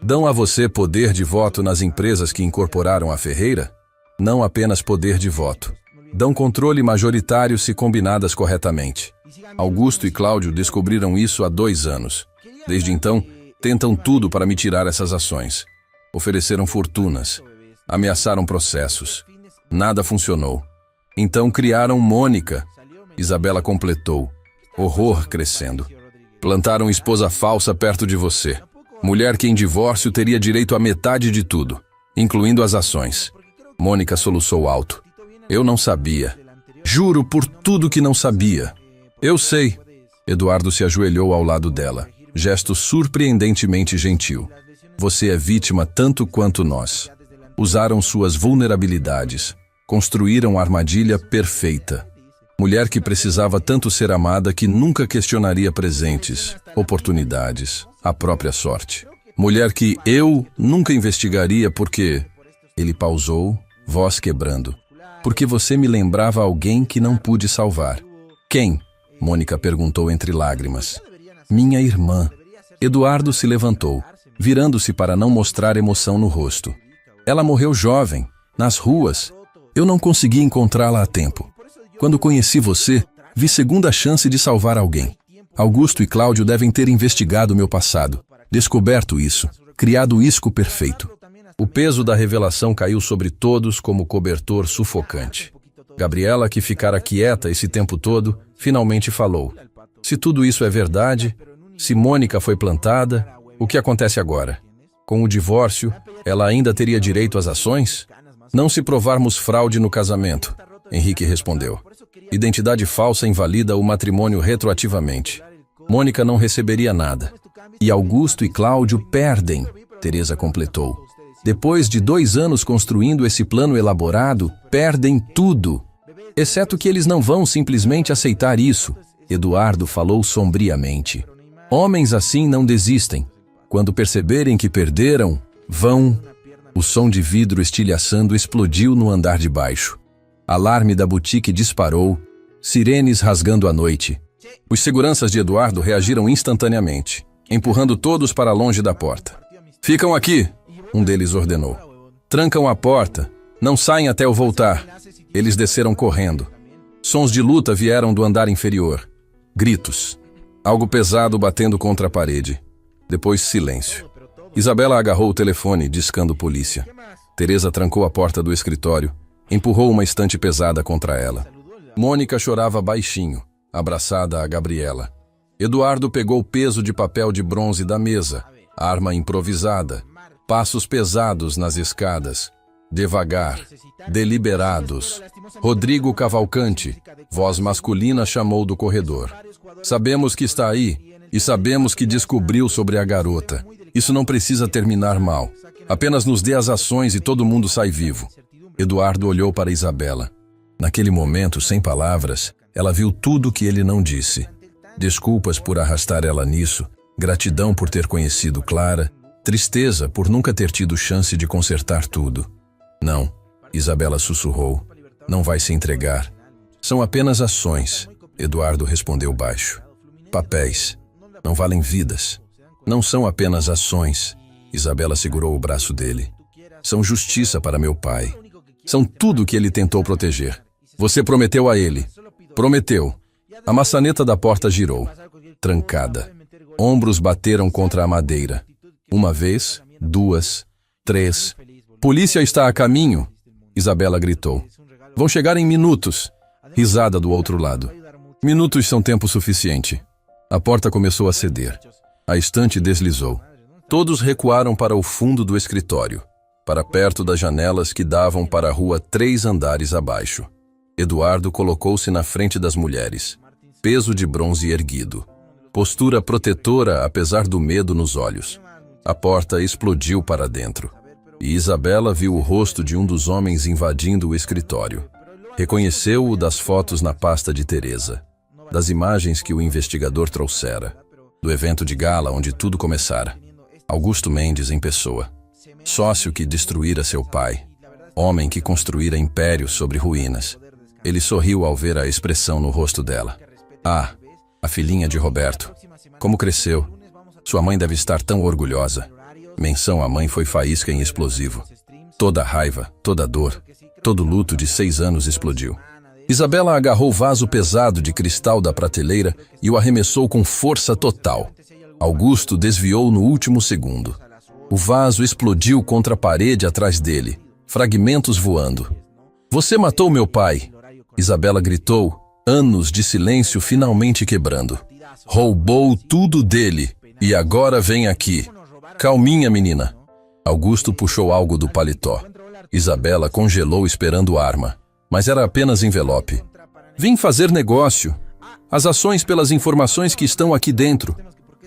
dão a você poder de voto nas empresas que incorporaram a Ferreira? Não apenas poder de voto. Dão controle majoritário se combinadas corretamente. Augusto e Cláudio descobriram isso há 2 anos. Desde então, tentam tudo para me tirar essas ações. Ofereceram fortunas. Ameaçaram processos. Nada funcionou. Então criaram Mônica. Isabela completou. Horror crescendo. Plantaram esposa falsa perto de você. Mulher que em divórcio teria direito à metade de tudo, incluindo as ações. Mônica soluçou alto. Eu não sabia. Juro por tudo que não sabia. Eu sei. Eduardo se ajoelhou ao lado dela. Gesto surpreendentemente gentil. Você é vítima tanto quanto nós. Usaram suas vulnerabilidades. Construíram a armadilha perfeita. Mulher que precisava tanto ser amada que nunca questionaria presentes, oportunidades, a própria sorte. Mulher que eu nunca investigaria porque... Ele pausou, voz quebrando. Porque você me lembrava alguém que não pude salvar. Quem? Mônica perguntou entre lágrimas. Minha irmã. Eduardo se levantou, virando-se para não mostrar emoção no rosto. Ela morreu jovem, nas ruas. Eu não consegui encontrá-la a tempo. Quando conheci você, vi segunda chance de salvar alguém. Augusto e Cláudio devem ter investigado meu passado, descoberto isso, criado o isco perfeito. O peso da revelação caiu sobre todos como cobertor sufocante. Gabriela, que ficara quieta esse tempo todo, finalmente falou. Se tudo isso é verdade, se Mônica foi plantada, o que acontece agora? Com o divórcio, ela ainda teria direito às ações? Não se provarmos fraude no casamento, Henrique respondeu. Identidade falsa invalida o matrimônio retroativamente. Mônica não receberia nada. E Augusto e Cláudio perdem, Teresa completou. Depois de 2 anos construindo esse plano elaborado, perdem tudo. Exceto que eles não vão simplesmente aceitar isso, Eduardo falou sombriamente. Homens assim não desistem. Quando perceberem que perderam, vão... O som de vidro estilhaçando explodiu no andar de baixo. Alarme da boutique disparou, sirenes rasgando a noite. Os seguranças de Eduardo reagiram instantaneamente, empurrando todos para longe da porta. Ficam aqui! Um deles ordenou. Trancam a porta. Não saem até eu voltar. Eles desceram correndo. Sons de luta vieram do andar inferior. Gritos. Algo pesado batendo contra a parede. Depois silêncio. Isabela agarrou o telefone, discando polícia. Teresa trancou a porta do escritório. Empurrou uma estante pesada contra ela. Mônica chorava baixinho, abraçada a Gabriela. Eduardo pegou o peso de papel de bronze da mesa. Arma improvisada. Passos pesados nas escadas. Devagar. Deliberados. Rodrigo Cavalcante, voz masculina, chamou do corredor. Sabemos que está aí e sabemos que descobriu sobre a garota. Isso não precisa terminar mal. Apenas nos dê as ações e todo mundo sai vivo. Eduardo olhou para Isabela. Naquele momento, sem palavras, ela viu tudo que ele não disse. Desculpas por arrastar ela nisso, gratidão por ter conhecido Clara, tristeza por nunca ter tido chance de consertar tudo. Não, Isabela sussurrou. Não vai se entregar. São apenas ações, Eduardo respondeu baixo. Papéis. Não valem vidas. Não são apenas ações. Isabela segurou o braço dele. São justiça para meu pai. São tudo que ele tentou proteger. Você prometeu a ele. Prometeu. A maçaneta da porta girou. Trancada. Ombros bateram contra a madeira. Uma vez, duas, três. Polícia está a caminho, Isabela gritou. Vão chegar em minutos. Risada do outro lado. Minutos são tempo suficiente. A porta começou a ceder. A estante deslizou. Todos recuaram para o fundo do escritório, para perto das janelas que davam para a rua 3 andares abaixo. Eduardo colocou-se na frente das mulheres. Peso de bronze erguido. Postura protetora apesar do medo nos olhos. A porta explodiu para dentro. E Isabela viu o rosto de um dos homens invadindo o escritório. Reconheceu-o das fotos na pasta de Teresa, das imagens que o investigador trouxera, do evento de gala onde tudo começara. Augusto Mendes em pessoa. Sócio que destruíra seu pai. Homem que construíra impérios sobre ruínas. Ele sorriu ao ver a expressão no rosto dela. Ah, a filhinha de Roberto. Como cresceu. Sua mãe deve estar tão orgulhosa. Menção à mãe foi faísca em explosivo. Toda a raiva, toda a dor, todo o luto de 6 anos explodiu. Isabela agarrou o vaso pesado de cristal da prateleira e o arremessou com força total. Augusto desviou no último segundo. O vaso explodiu contra a parede atrás dele, fragmentos voando. Você matou meu pai, Isabela gritou, anos de silêncio finalmente quebrando. Roubou tudo dele e agora vem aqui. Calminha, menina. Augusto puxou algo do paletó. Isabela congelou esperando arma, mas era apenas envelope. Vim fazer negócio. As ações pelas informações que estão aqui dentro.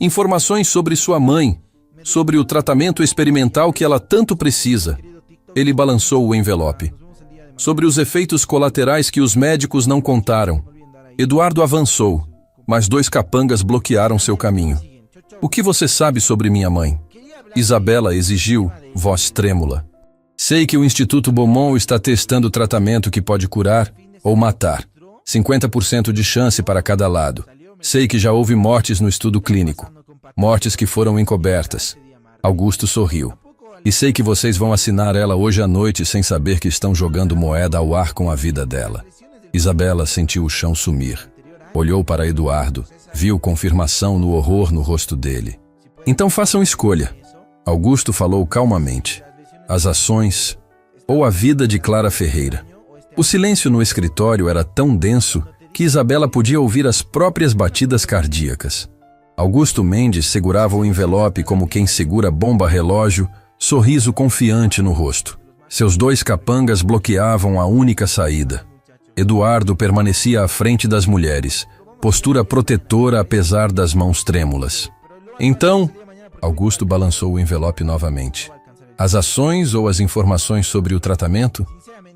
Informações sobre sua mãe, sobre o tratamento experimental que ela tanto precisa. Ele balançou o envelope. Sobre os efeitos colaterais que os médicos não contaram. Eduardo avançou, mas 2 capangas bloquearam seu caminho. O que você sabe sobre minha mãe? Isabela exigiu, voz trêmula. Sei que o Instituto Beaumont está testando tratamento que pode curar ou matar. 50% de chance para cada lado. Sei que já houve mortes no estudo clínico. Mortes que foram encobertas. Augusto sorriu. E sei que vocês vão assinar ela hoje à noite sem saber que estão jogando moeda ao ar com a vida dela. Isabela sentiu o chão sumir. Olhou para Eduardo. Viu confirmação no horror no rosto dele. Então façam escolha. Augusto falou calmamente. As ações ou a vida de Clara Ferreira. O silêncio no escritório era tão denso que Isabela podia ouvir as próprias batidas cardíacas. Augusto Mendes segurava o envelope como quem segura bomba-relógio, sorriso confiante no rosto. Seus 2 capangas bloqueavam a única saída. Eduardo permanecia à frente das mulheres, postura protetora apesar das mãos trêmulas. Então, Augusto balançou o envelope novamente. As ações ou as informações sobre o tratamento?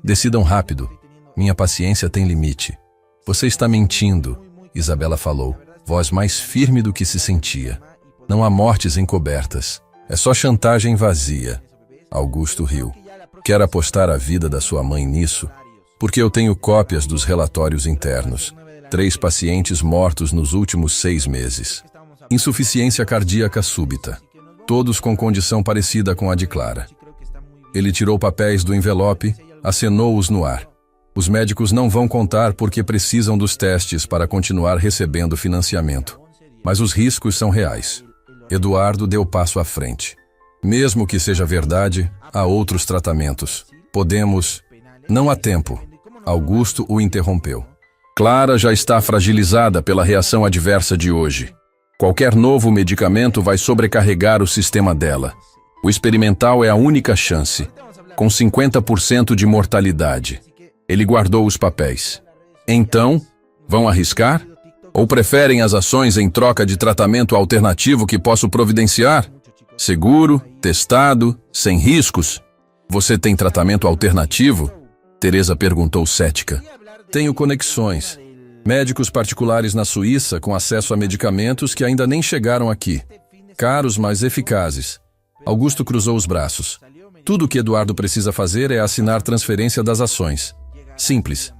Decidam rápido. Minha paciência tem limite. Você está mentindo, Isabela falou, voz mais firme do que se sentia. Não há mortes encobertas. É só chantagem vazia. Augusto riu. Quer apostar a vida da sua mãe nisso? Porque eu tenho cópias dos relatórios internos. 3 pacientes mortos nos últimos 6 meses. Insuficiência cardíaca súbita. Todos com condição parecida com a de Clara. Ele tirou papéis do envelope, acenou-os no ar. Os médicos não vão contar porque precisam dos testes para continuar recebendo financiamento. Mas os riscos são reais. Eduardo deu passo à frente. Mesmo que seja verdade, há outros tratamentos. Podemos... Não há tempo. Augusto o interrompeu. Clara já está fragilizada pela reação adversa de hoje. Qualquer novo medicamento vai sobrecarregar o sistema dela. O experimental é a única chance, com 50% de mortalidade. Ele guardou os papéis. Então, vão arriscar? Ou preferem as ações em troca de tratamento alternativo que posso providenciar? Seguro, testado, sem riscos? Você tem tratamento alternativo? Teresa perguntou cética. Tenho conexões. Médicos particulares na Suíça com acesso a medicamentos que ainda nem chegaram aqui. Caros, mas eficazes. Augusto cruzou os braços. Tudo o que Eduardo precisa fazer é assinar transferência das ações. Simples.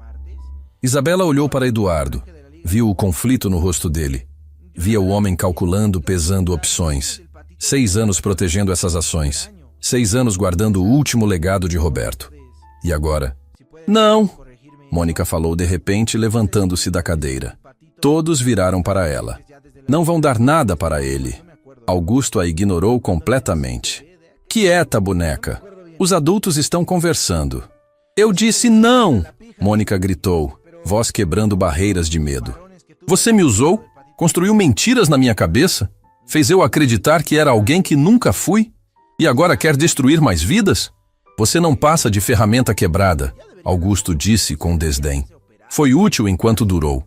Isabela olhou para Eduardo. Viu o conflito no rosto dele. Via o homem calculando, pesando opções. 6 anos protegendo essas ações. 6 anos guardando o último legado de Roberto. E agora? Não! Mônica falou de repente, levantando-se da cadeira. Todos viraram para ela. Não vão dar nada para ele. Augusto a ignorou completamente. Quieta, boneca. Os adultos estão conversando. Eu disse não! Mônica gritou, voz quebrando barreiras de medo. Você me usou? Construiu mentiras na minha cabeça? Fez eu acreditar que era alguém que nunca fui? E agora quer destruir mais vidas? Você não passa de ferramenta quebrada, Augusto disse com desdém. Foi útil enquanto durou.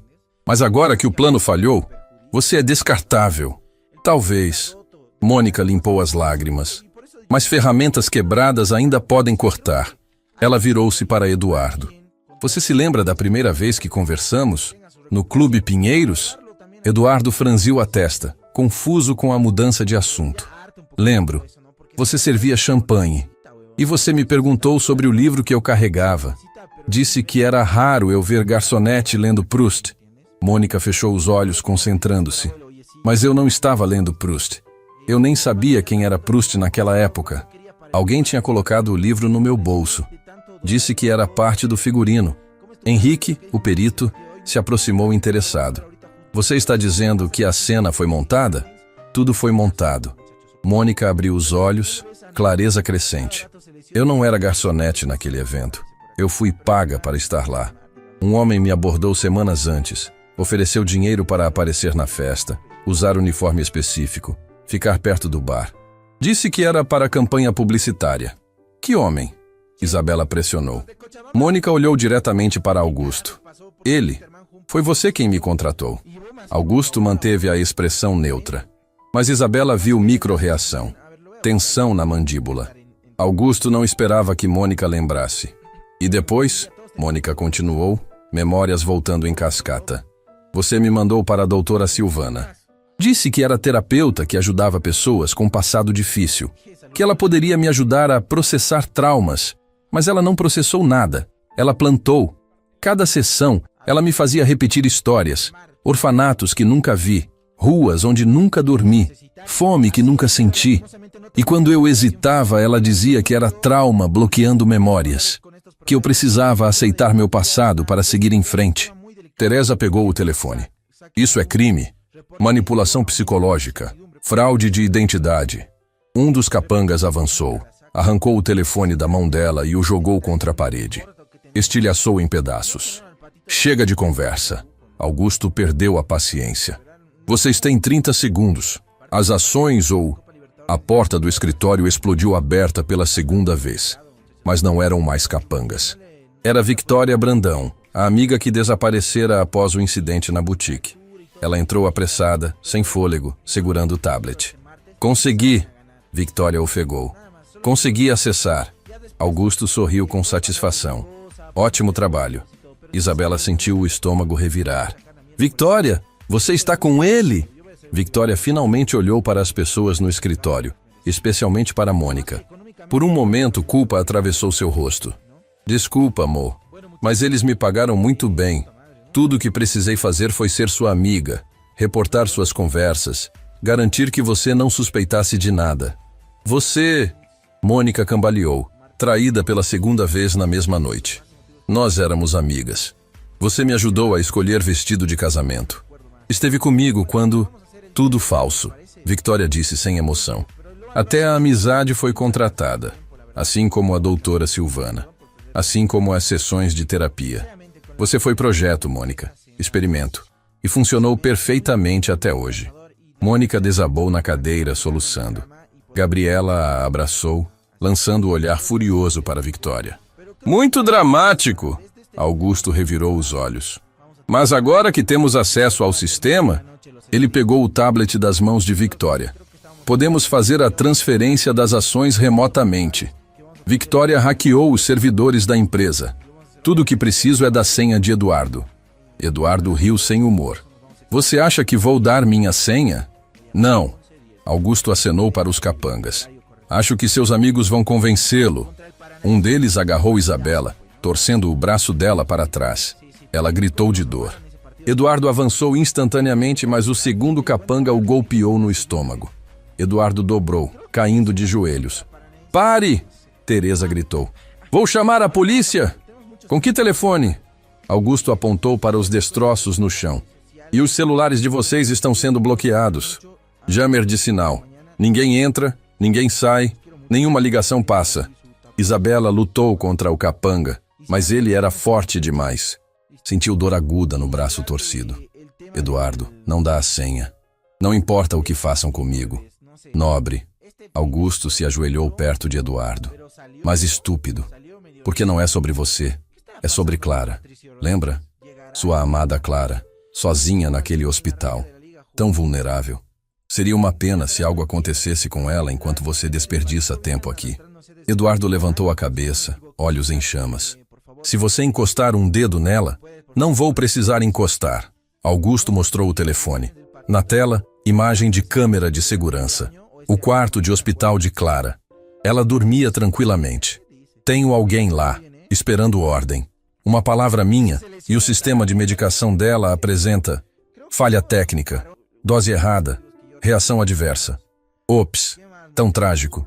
Mas agora que o plano falhou, você é descartável. Talvez. Mônica limpou as lágrimas. Mas ferramentas quebradas ainda podem cortar. Ela virou-se para Eduardo. Você se lembra da primeira vez que conversamos? No Clube Pinheiros? Eduardo franziu a testa, confuso com a mudança de assunto. Lembro. Você servia champanhe. E você me perguntou sobre o livro que eu carregava. Disse que era raro eu ver garçonete lendo Proust. Mônica fechou os olhos, concentrando-se. Mas eu não estava lendo Proust. Eu nem sabia quem era Proust naquela época. Alguém tinha colocado o livro no meu bolso. Disse que era parte do figurino. Henrique, o perito, se aproximou interessado. Você está dizendo que a cena foi montada? Tudo foi montado. Mônica abriu os olhos, clareza crescente. Eu não era garçonete naquele evento. Eu fui paga para estar lá. Um homem me abordou semanas antes. Ofereceu dinheiro para aparecer na festa, usar uniforme específico, ficar perto do bar. Disse que era para a campanha publicitária. Que homem? Isabela pressionou. Mônica olhou diretamente para Augusto. Ele. Foi você quem me contratou. Augusto manteve a expressão neutra. Mas Isabela viu micro-reação. Tensão na mandíbula. Augusto não esperava que Mônica lembrasse. E depois, Mônica continuou, memórias voltando em cascata. Você me mandou para a doutora Silvana. Disse que era terapeuta que ajudava pessoas com passado difícil, que ela poderia me ajudar a processar traumas, mas ela não processou nada. Ela plantou. Cada sessão, ela me fazia repetir histórias, orfanatos que nunca vi, ruas onde nunca dormi, fome que nunca senti. E quando eu hesitava, ela dizia que era trauma bloqueando memórias, que eu precisava aceitar meu passado para seguir em frente. Teresa pegou o telefone. Isso é crime. Manipulação psicológica. Fraude de identidade. Um dos capangas avançou. Arrancou o telefone da mão dela e o jogou contra a parede. Estilhaçou em pedaços. Chega de conversa. Augusto perdeu a paciência. Vocês têm 30 segundos. As ações ou... A porta do escritório explodiu aberta pela segunda vez. Mas não eram mais capangas. Era Victoria Brandão, a amiga que desaparecera após o incidente na boutique. Ela entrou apressada, sem fôlego, segurando o tablet. Consegui, Victoria ofegou. Consegui acessar. Augusto sorriu com satisfação. Ótimo trabalho. Isabela sentiu o estômago revirar. Victoria, você está com ele? Victoria finalmente olhou para as pessoas no escritório, especialmente para Mônica. Por um momento, culpa atravessou seu rosto. Desculpa, amor, mas eles me pagaram muito bem. Tudo o que precisei fazer foi ser sua amiga, reportar suas conversas, garantir que você não suspeitasse de nada. Você... Mônica cambaleou, traída pela segunda vez na mesma noite. Nós éramos amigas. Você me ajudou a escolher vestido de casamento. Esteve comigo quando... Tudo falso, Victoria disse sem emoção. Até a amizade foi contratada, assim como a doutora Silvana, assim como as sessões de terapia. Você foi projeto, Mônica, experimento, e funcionou perfeitamente até hoje. Mônica desabou na cadeira, soluçando. Gabriela a abraçou, lançando o olhar furioso para Victoria. Muito dramático! Augusto revirou os olhos. Mas agora que temos acesso ao sistema, ele pegou o tablet das mãos de Victoria. Podemos fazer a transferência das ações remotamente. Victoria hackeou os servidores da empresa. Tudo o que preciso é da senha de Eduardo. Eduardo riu sem humor. Você acha que vou dar minha senha? Não. Augusto acenou para os capangas. Acho que seus amigos vão convencê-lo. Um deles agarrou Isabela, torcendo o braço dela para trás. Ela gritou de dor. Eduardo avançou instantaneamente, mas o segundo capanga o golpeou no estômago. Eduardo dobrou, caindo de joelhos. Pare! Teresa gritou. Vou chamar a polícia! Com que telefone? Augusto apontou para os destroços no chão. E os celulares de vocês estão sendo bloqueados. Jammer de sinal. Ninguém entra, ninguém sai, nenhuma ligação passa. Isabela lutou contra o capanga, mas ele era forte demais. Sentiu dor aguda no braço torcido. Eduardo, não dá a senha. Não importa o que façam comigo. Nobre. Augusto se ajoelhou perto de Eduardo. Mas estúpido. Porque não é sobre você. É sobre Clara. Lembra? Sua amada Clara. Sozinha naquele hospital. Tão vulnerável. Seria uma pena se algo acontecesse com ela enquanto você desperdiça tempo aqui. Eduardo levantou a cabeça, olhos em chamas. Se você encostar um dedo nela, não vou precisar encostar. Augusto mostrou o telefone. Na tela, imagem de câmera de segurança. O quarto de hospital de Clara. Ela dormia tranquilamente. Tenho alguém lá, esperando ordem. Uma palavra minha e o sistema de medicação dela apresenta falha técnica, dose errada, reação adversa. Ops, tão trágico.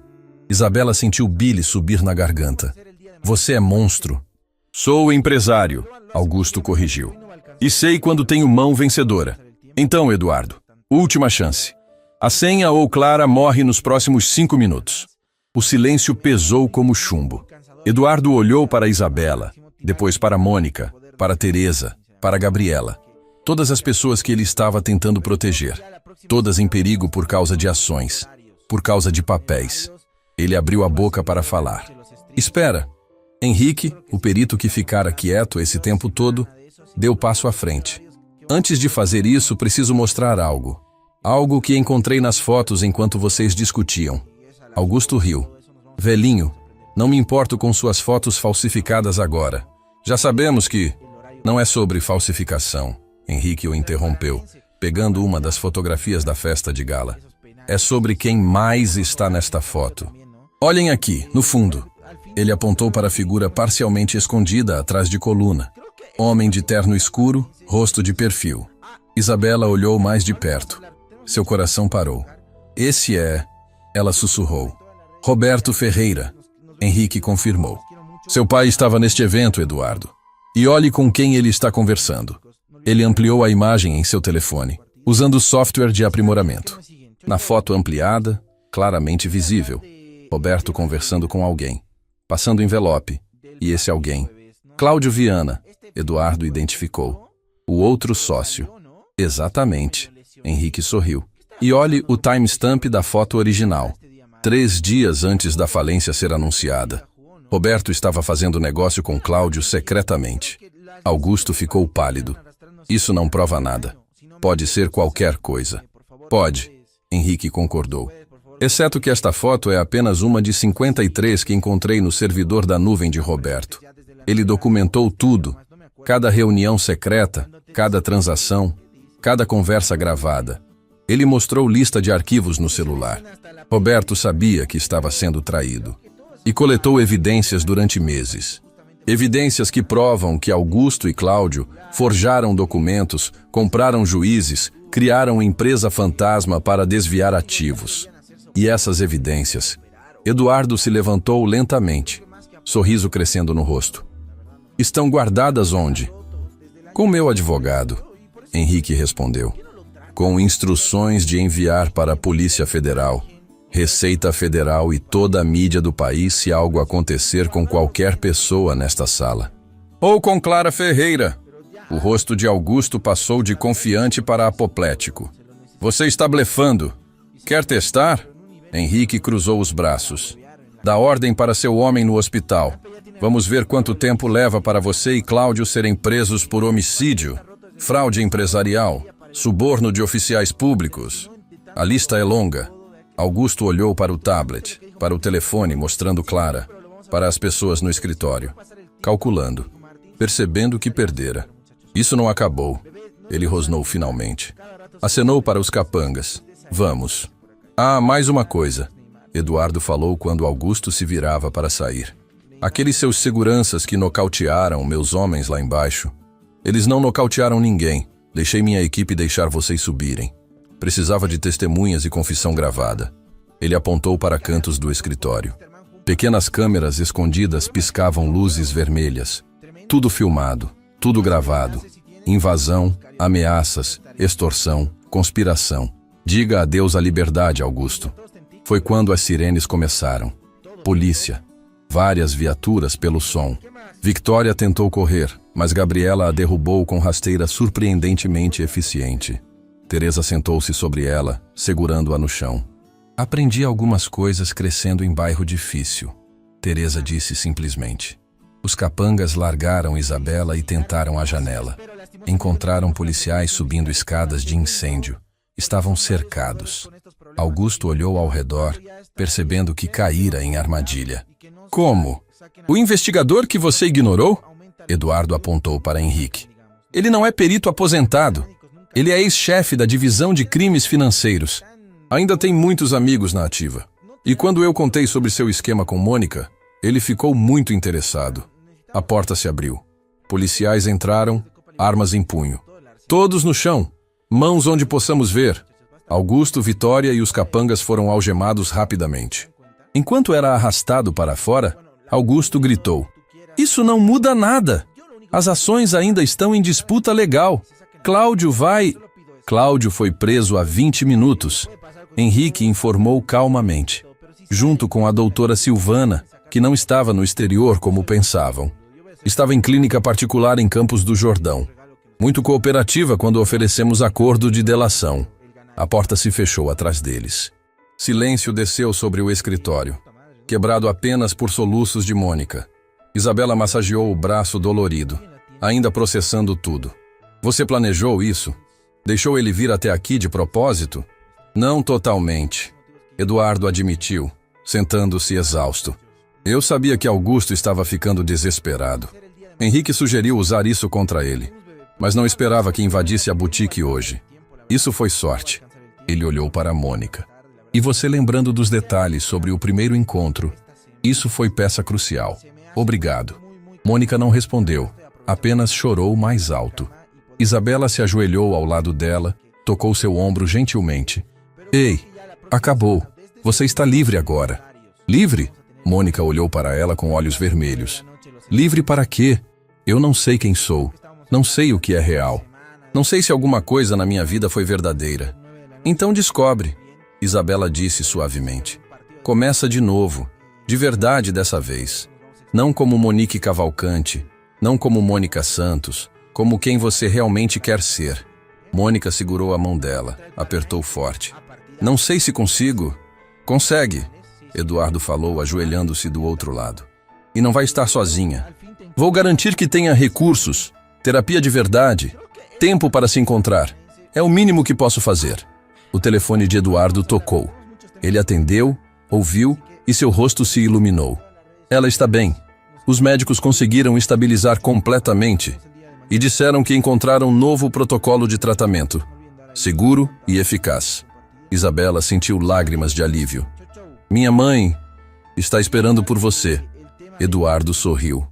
Isabela sentiu bile subir na garganta. Você é monstro. Sou empresário, Augusto corrigiu. E sei quando tenho mão vencedora. Então, Eduardo, última chance. A senha ou Clara morre nos próximos 5 minutos. O silêncio pesou como chumbo. Eduardo olhou para Isabela, depois para Mônica, para Teresa, para Gabriela. Todas as pessoas que ele estava tentando proteger. Todas em perigo por causa de ações, por causa de papéis. Ele abriu a boca para falar. Espera. Henrique, o perito que ficara quieto esse tempo todo, deu passo à frente. Antes de fazer isso, preciso mostrar algo. Algo que encontrei nas fotos enquanto vocês discutiam. Augusto riu. Velhinho, não me importo com suas fotos falsificadas agora. Já sabemos que não é sobre falsificação. Henrique o interrompeu, pegando uma das fotografias da festa de gala. É sobre quem mais está nesta foto. Olhem aqui, no fundo. Ele apontou para a figura parcialmente escondida atrás de coluna. Homem de terno escuro, rosto de perfil. Isabela olhou mais de perto. Seu coração parou. Esse é... Ela sussurrou. Roberto Ferreira. Henrique confirmou. Seu pai estava neste evento, Eduardo. E olhe com quem ele está conversando. Ele ampliou a imagem em seu telefone, usando software de aprimoramento. Na foto ampliada, claramente visível, Roberto conversando com alguém, passando envelope. E esse alguém, Cláudio Viana, Eduardo identificou. O outro sócio. Exatamente. Henrique sorriu. E olhe o timestamp da foto original. 3 dias antes da falência ser anunciada. Roberto estava fazendo negócio com Cláudio secretamente. Augusto ficou pálido. Isso não prova nada. Pode ser qualquer coisa. Pode. Henrique concordou. Exceto que esta foto é apenas uma de 53 que encontrei no servidor da nuvem de Roberto. Ele documentou tudo. Cada reunião secreta, cada transação, cada conversa gravada. Ele mostrou lista de arquivos no celular. Roberto sabia que estava sendo traído. E coletou evidências durante meses. Evidências que provam que Augusto e Cláudio forjaram documentos, compraram juízes, criaram empresa fantasma para desviar ativos. E essas evidências... Eduardo se levantou lentamente, sorriso crescendo no rosto. Estão guardadas onde? Com meu advogado, Henrique respondeu. Com instruções de enviar para a Polícia Federal, Receita Federal e toda a mídia do país se algo acontecer com qualquer pessoa nesta sala. Ou com Clara Ferreira. O rosto de Augusto passou de confiante para apoplético. Você está blefando. Quer testar? Henrique cruzou os braços. Dá ordem para seu homem no hospital. Vamos ver quanto tempo leva para você e Cláudio serem presos por homicídio, fraude empresarial, suborno de oficiais públicos. A lista é longa. Augusto olhou para o tablet, para o telefone mostrando Clara, para as pessoas no escritório, calculando, percebendo que perdera. Isso não acabou. Ele rosnou finalmente. Acenou para os capangas. Vamos. Ah, mais uma coisa. Eduardo falou quando Augusto se virava para sair. Aqueles seus seguranças que nocautearam meus homens lá embaixo. Eles não nocautearam ninguém. Deixei minha equipe deixar vocês subirem. Precisava de testemunhas e confissão gravada. Ele apontou para cantos do escritório. Pequenas câmeras escondidas piscavam luzes vermelhas. Tudo filmado, tudo gravado. Invasão, ameaças, extorsão, conspiração. Diga adeus à liberdade, Augusto. Foi quando as sirenes começaram. Polícia. Várias viaturas pelo som. Victoria tentou correr, mas Gabriela a derrubou com rasteira surpreendentemente eficiente. Teresa sentou-se sobre ela, segurando-a no chão. Aprendi algumas coisas crescendo em bairro difícil. Teresa disse simplesmente. Os capangas largaram Isabela e tentaram a janela. Encontraram policiais subindo escadas de incêndio. Estavam cercados. Augusto olhou ao redor, percebendo que caíra em armadilha. Como? O investigador que você ignorou? Eduardo apontou para Henrique. Ele não é perito aposentado. Ele é ex-chefe da divisão de crimes financeiros. Ainda tem muitos amigos na ativa. E quando eu contei sobre seu esquema com Mônica, ele ficou muito interessado. A porta se abriu. Policiais entraram, armas em punho. Todos no chão, mãos onde possamos ver. Augusto, Vitória e os capangas foram algemados rapidamente. Enquanto era arrastado para fora, Augusto gritou. Isso não muda nada. As ações ainda estão em disputa legal. Cláudio vai... Cláudio foi preso há 20 minutos. Henrique informou calmamente. Junto com a doutora Silvana, que não estava no exterior como pensavam. Estava em clínica particular em Campos do Jordão. Muito cooperativa quando oferecemos acordo de delação. A porta se fechou atrás deles. Silêncio desceu sobre o escritório, quebrado apenas por soluços de Mônica. Isabela massageou o braço dolorido, ainda processando tudo. Você planejou isso? Deixou ele vir até aqui de propósito? Não totalmente. Eduardo admitiu, sentando-se exausto. Eu sabia que Augusto estava ficando desesperado. Henrique sugeriu usar isso contra ele, mas não esperava que invadisse a boutique hoje. Isso foi sorte. Ele olhou para Mônica. E você lembrando dos detalhes sobre o primeiro encontro. Isso foi peça crucial. Obrigado. Mônica não respondeu, apenas chorou mais alto. Isabela se ajoelhou ao lado dela, tocou seu ombro gentilmente. Ei, acabou. Você está livre agora. Livre? Mônica olhou para ela com olhos vermelhos. Livre para quê? Eu não sei quem sou. Não sei o que é real. Não sei se alguma coisa na minha vida foi verdadeira. Então descobre, Isabela disse suavemente. Começa de novo, de verdade dessa vez. Não como Monique Cavalcante, não como Mônica Santos, como quem você realmente quer ser. Mônica segurou a mão dela, apertou forte. Não sei se consigo. Consegue, Eduardo falou, ajoelhando-se do outro lado. E não vai estar sozinha. Vou garantir que tenha recursos, terapia de verdade, tempo para se encontrar. É o mínimo que posso fazer. O telefone de Eduardo tocou. Ele atendeu, ouviu e seu rosto se iluminou. Ela está bem. Os médicos conseguiram estabilizar completamente e disseram que encontraram um novo protocolo de tratamento, seguro e eficaz. Isabela sentiu lágrimas de alívio. Minha mãe está esperando por você. Eduardo sorriu.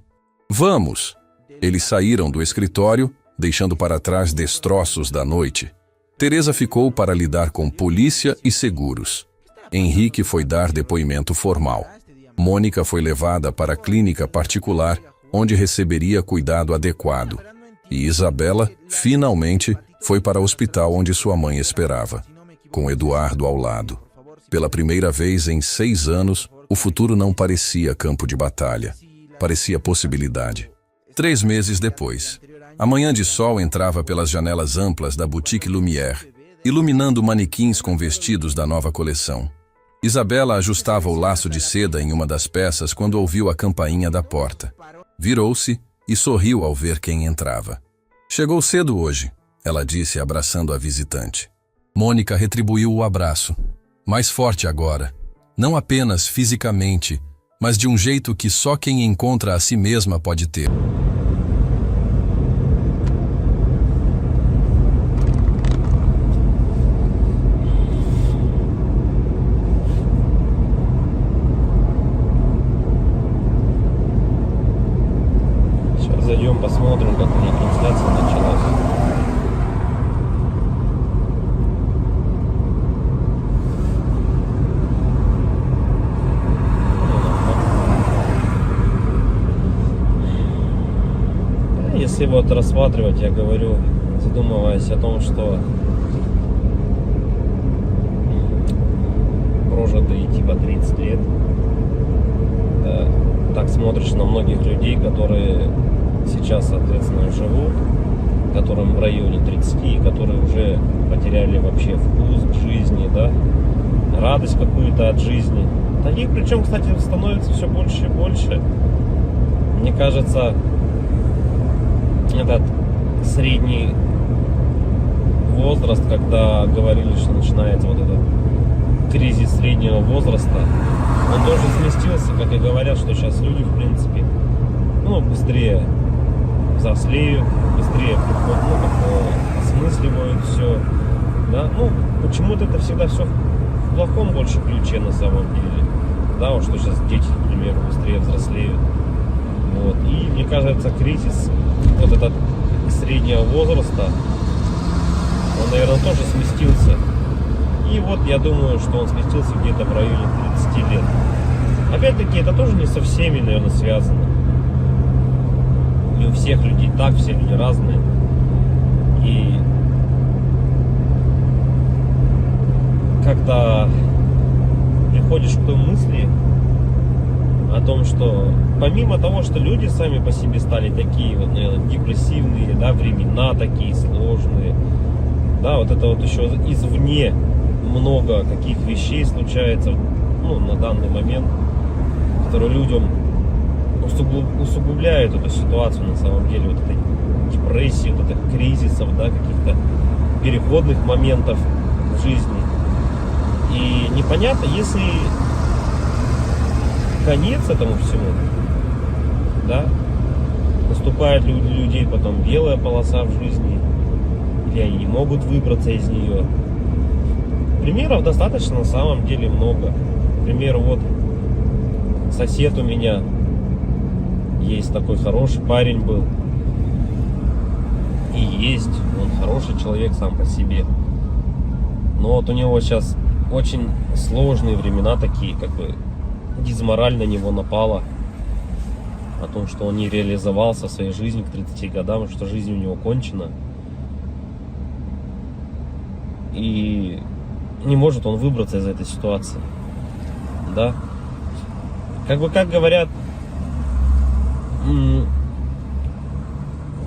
Vamos! Eles saíram do escritório, deixando para trás destroços da noite. Teresa ficou para lidar com polícia e seguros. Henrique foi dar depoimento formal. Mônica foi levada para a clínica particular, onde receberia cuidado adequado. E Isabela, finalmente, foi para o hospital onde sua mãe esperava, com Eduardo ao lado. Pela primeira vez em 6 anos, o futuro não parecia campo de batalha. Parecia possibilidade. 3 meses depois, a manhã de sol entrava pelas janelas amplas da Boutique Lumière, iluminando manequins com vestidos da nova coleção. Isabela ajustava o laço de seda em uma das peças quando ouviu a campainha da porta. Virou-se e sorriu ao ver quem entrava. Chegou cedo hoje, ela disse abraçando a visitante. Mônica retribuiu o abraço. Mais forte agora. Não apenas fisicamente, mas de um jeito que só quem encontra a si mesma pode ter. если вот рассматривать, я говорю, задумываясь о том, что прожитые типа 30 лет, так смотришь на многих людей, которые сейчас, соответственно, живут, которым в районе 30, которые уже потеряли вообще вкус к жизни, да, радость какую-то от жизни. Таких, причем, кстати, становится все больше и больше. Мне кажется, этот средний возраст, когда говорили, что начинается вот этот кризис среднего возраста, он тоже сместился, как и говорят, что сейчас люди, в принципе, ну, быстрее взрослеют, быстрее осмысливают все, да, ну, почему-то это всегда все в плохом больше ключе на самом деле, да, вот что сейчас дети, к примеру, быстрее взрослеют, вот, и мне кажется, кризис вот этот среднего возраста, он, наверное, тоже сместился, и вот я думаю, что он сместился где-то в районе 30 лет. Опять-таки, это тоже не со всеми, наверное, связано. Не у всех людей так, все люди разные. И когда приходишь к той мысли о том, что помимо того, что люди сами по себе стали такие вот, наверное, депрессивные, да, времена такие сложные, да, вот это вот еще извне много каких вещей случается, ну, на данный момент, которые людям усугубляют эту ситуацию на самом деле, вот этой депрессии, вот этих кризисов, да, каких-то переходных моментов в жизни. И непонятно, если конец этому всему, да, наступает для людей потом белая полоса в жизни, или они не могут выбраться из нее. Примеров достаточно на самом деле много. К примеру, вот сосед у меня есть такой хороший парень был. И есть, он хороший человек сам по себе. Но вот у него сейчас очень сложные времена такие, как бы дизмораль на него напала. О том, что он не реализовался в своей жизни к 30 годам, что жизнь у него кончена. И не может он выбраться из этой ситуации. Да? Как бы, как говорят,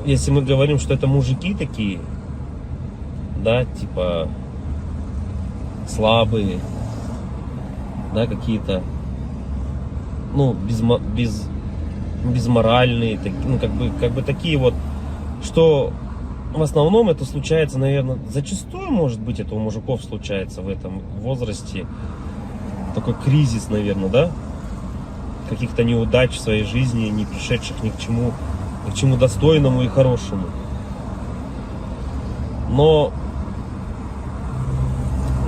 если мы говорим, что это мужики такие, да, типа слабые, да, какие-то, ну, безморальные, ну, как бы такие вот, что в основном это случается, наверное, зачастую, может быть, это у мужиков случается в этом возрасте, такой кризис, наверное, да, каких-то неудач в своей жизни, не пришедших ни к чему достойному и хорошему. Но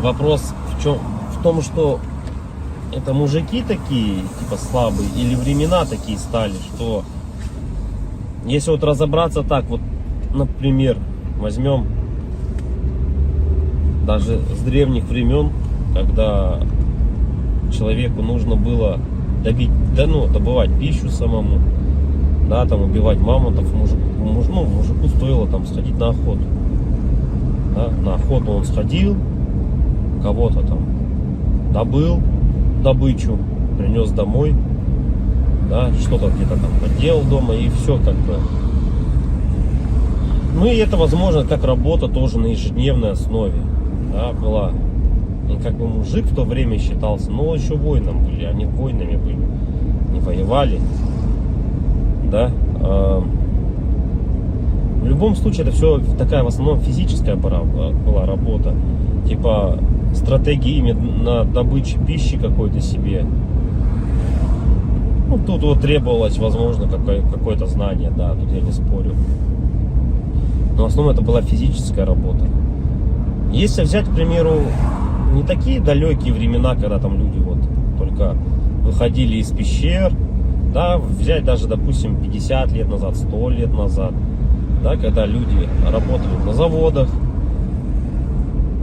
вопрос в том, что это мужики такие, типа слабые, или времена такие стали, что если вот разобраться так, вот, например, возьмем даже с древних времен, когда человеку нужно было добывать пищу самому, да, там убивать мамонтов, мужику стоило там сходить на охоту. Да, на охоту он сходил, кого-то там добыл добычу, принес домой, да, что-то где-то там поделал дома, и все как бы. Ну и это возможно как работа тоже на ежедневной основе, да, была. И как бы мужик в то время считался, но еще воином были, они воинами были, не воевали, да. В любом случае это все такая в основном физическая была работа, типа стратегии именно добычи пищи какой-то себе. Ну тут вот требовалось, возможно, какое-то знание, да, тут я не спорю. Но в основном это была физическая работа. Если взять, к примеру, не такие далекие времена, когда там люди вот только выходили из пещер, да, взять даже, допустим, 50 лет назад, 100 лет назад, да, когда люди работали на заводах,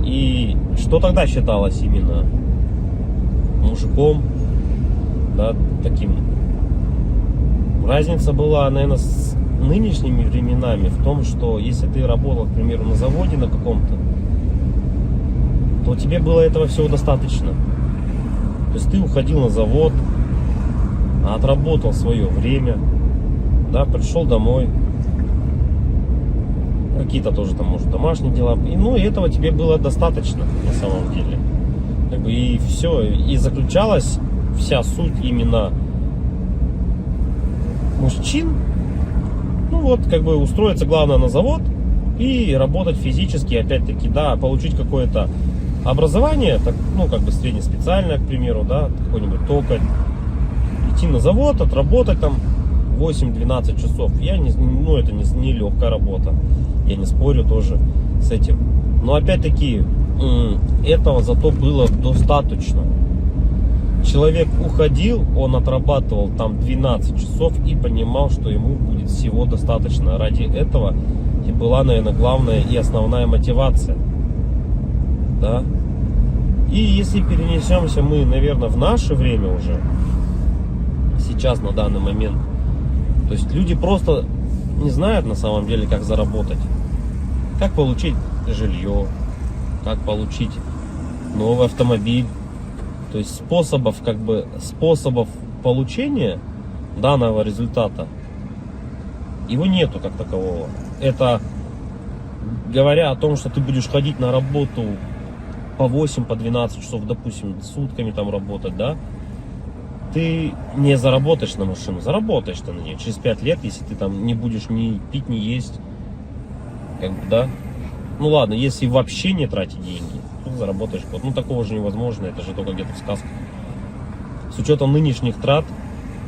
и что тогда считалось именно мужиком, да, таким. Разница была, наверное, нынешними временами в том, что если ты работал, к примеру, на заводе на каком-то, то тебе было этого всего достаточно. То есть ты уходил на завод, отработал свое время, да, пришел домой, какие-то тоже там, может, домашние дела, и, ну, и этого тебе было достаточно на самом деле. Как бы и все, и заключалась вся суть именно мужчин, ну вот, как бы устроиться главное на завод и работать физически, опять-таки, да, получить какое-то образование, так, ну, как бы среднеспециальное, к примеру, да, какой-нибудь токарь, идти на завод, отработать там 8-12 часов. Ну, это не легкая работа, я не спорю тоже с этим. Но опять-таки, этого зато было достаточно. Человек уходил, он отрабатывал там 12 часов и понимал, что ему будет всего достаточно. Ради этого и была, наверное, главная и основная мотивация. Да? И если перенесемся мы, наверное, в наше время уже, сейчас, на данный момент, то есть люди просто не знают на самом деле, как заработать. Как получить жилье, как получить новый автомобиль. То есть способов получения данного результата его нету как такового. Это говоря о том, что ты будешь ходить на работу по 8, по 12 часов, допустим, сутками там работать, да, ты не заработаешь на машину, заработаешь ты на нее через 5 лет, если ты там не будешь ни пить, ни есть, как бы, да. Ну ладно, если вообще не тратить деньги, то заработаешь год. Ну такого же невозможно, это же только где-то в сказках. С учетом нынешних трат,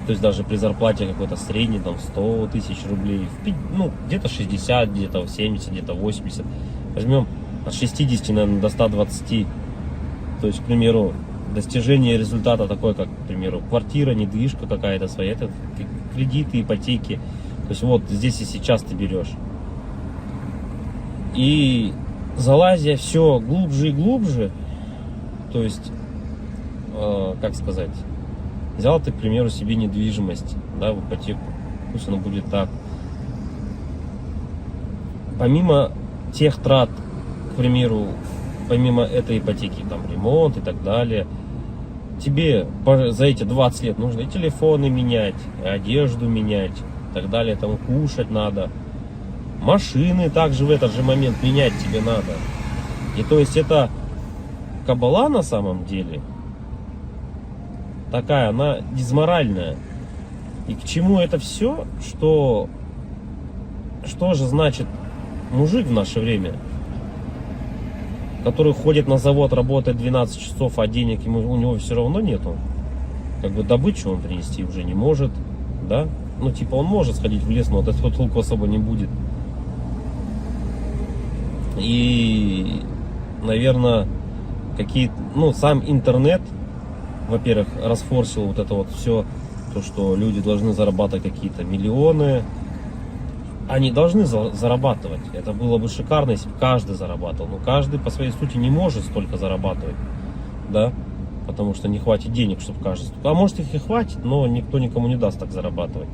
то есть даже при зарплате какой-то средней, там 100 тысяч рублей, ну где-то 60, где-то 70, где-то 80. Возьмем от 60, наверное, до 120. То есть, к примеру, достижение результата такой, как, к примеру, квартира, недвижка какая-то своя, это кредиты, ипотеки. То есть вот здесь и сейчас ты берешь. И залазя все глубже и глубже, то есть, как сказать, взял ты, к примеру, себе недвижимость, да, в ипотеку, пусть она будет так. Помимо тех трат, к примеру, помимо этой ипотеки, там, ремонт и так далее, тебе за эти 20 лет нужно и телефоны менять, и одежду менять, и так далее, там, кушать надо. Машины также в этот же момент менять тебе надо. И то есть это кабала на самом деле такая, она дизморальная. И к чему это все? Что же значит мужик в наше время, который ходит на завод, работает 12 часов, а денег у него все равно нету. Как бы добычу он принести уже не может, да? Ну типа он может сходить в лес, но от этого толку особо не будет. И, наверное, сам интернет, во-первых, расфорсил вот это вот все, то, что люди должны зарабатывать какие-то миллионы. Они должны зарабатывать. Это было бы шикарно, если бы каждый зарабатывал. Но каждый по своей сути не может столько зарабатывать, да, потому что не хватит денег, чтобы каждый. А может их и хватит, но никто никому не даст так зарабатывать.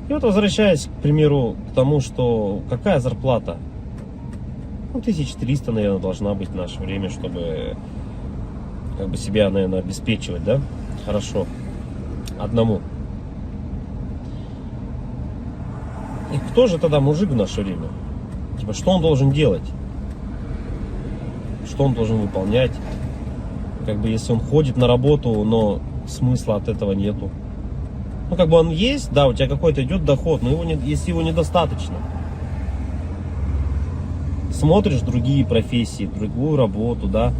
И вот возвращаясь, к примеру, к тому, что какая зарплата? 1300, наверное, должна быть в наше время, чтобы как бы себя, наверное, обеспечивать, да, хорошо, одному. И кто же тогда мужик в наше время? Типа, что он должен делать? Что он должен выполнять? Как бы, если он ходит на работу, но смысла от этого нету. Ну, как бы он есть, да, у тебя какой-то идет доход, но если его недостаточно. Смотришь другие профессии, другую работу, да,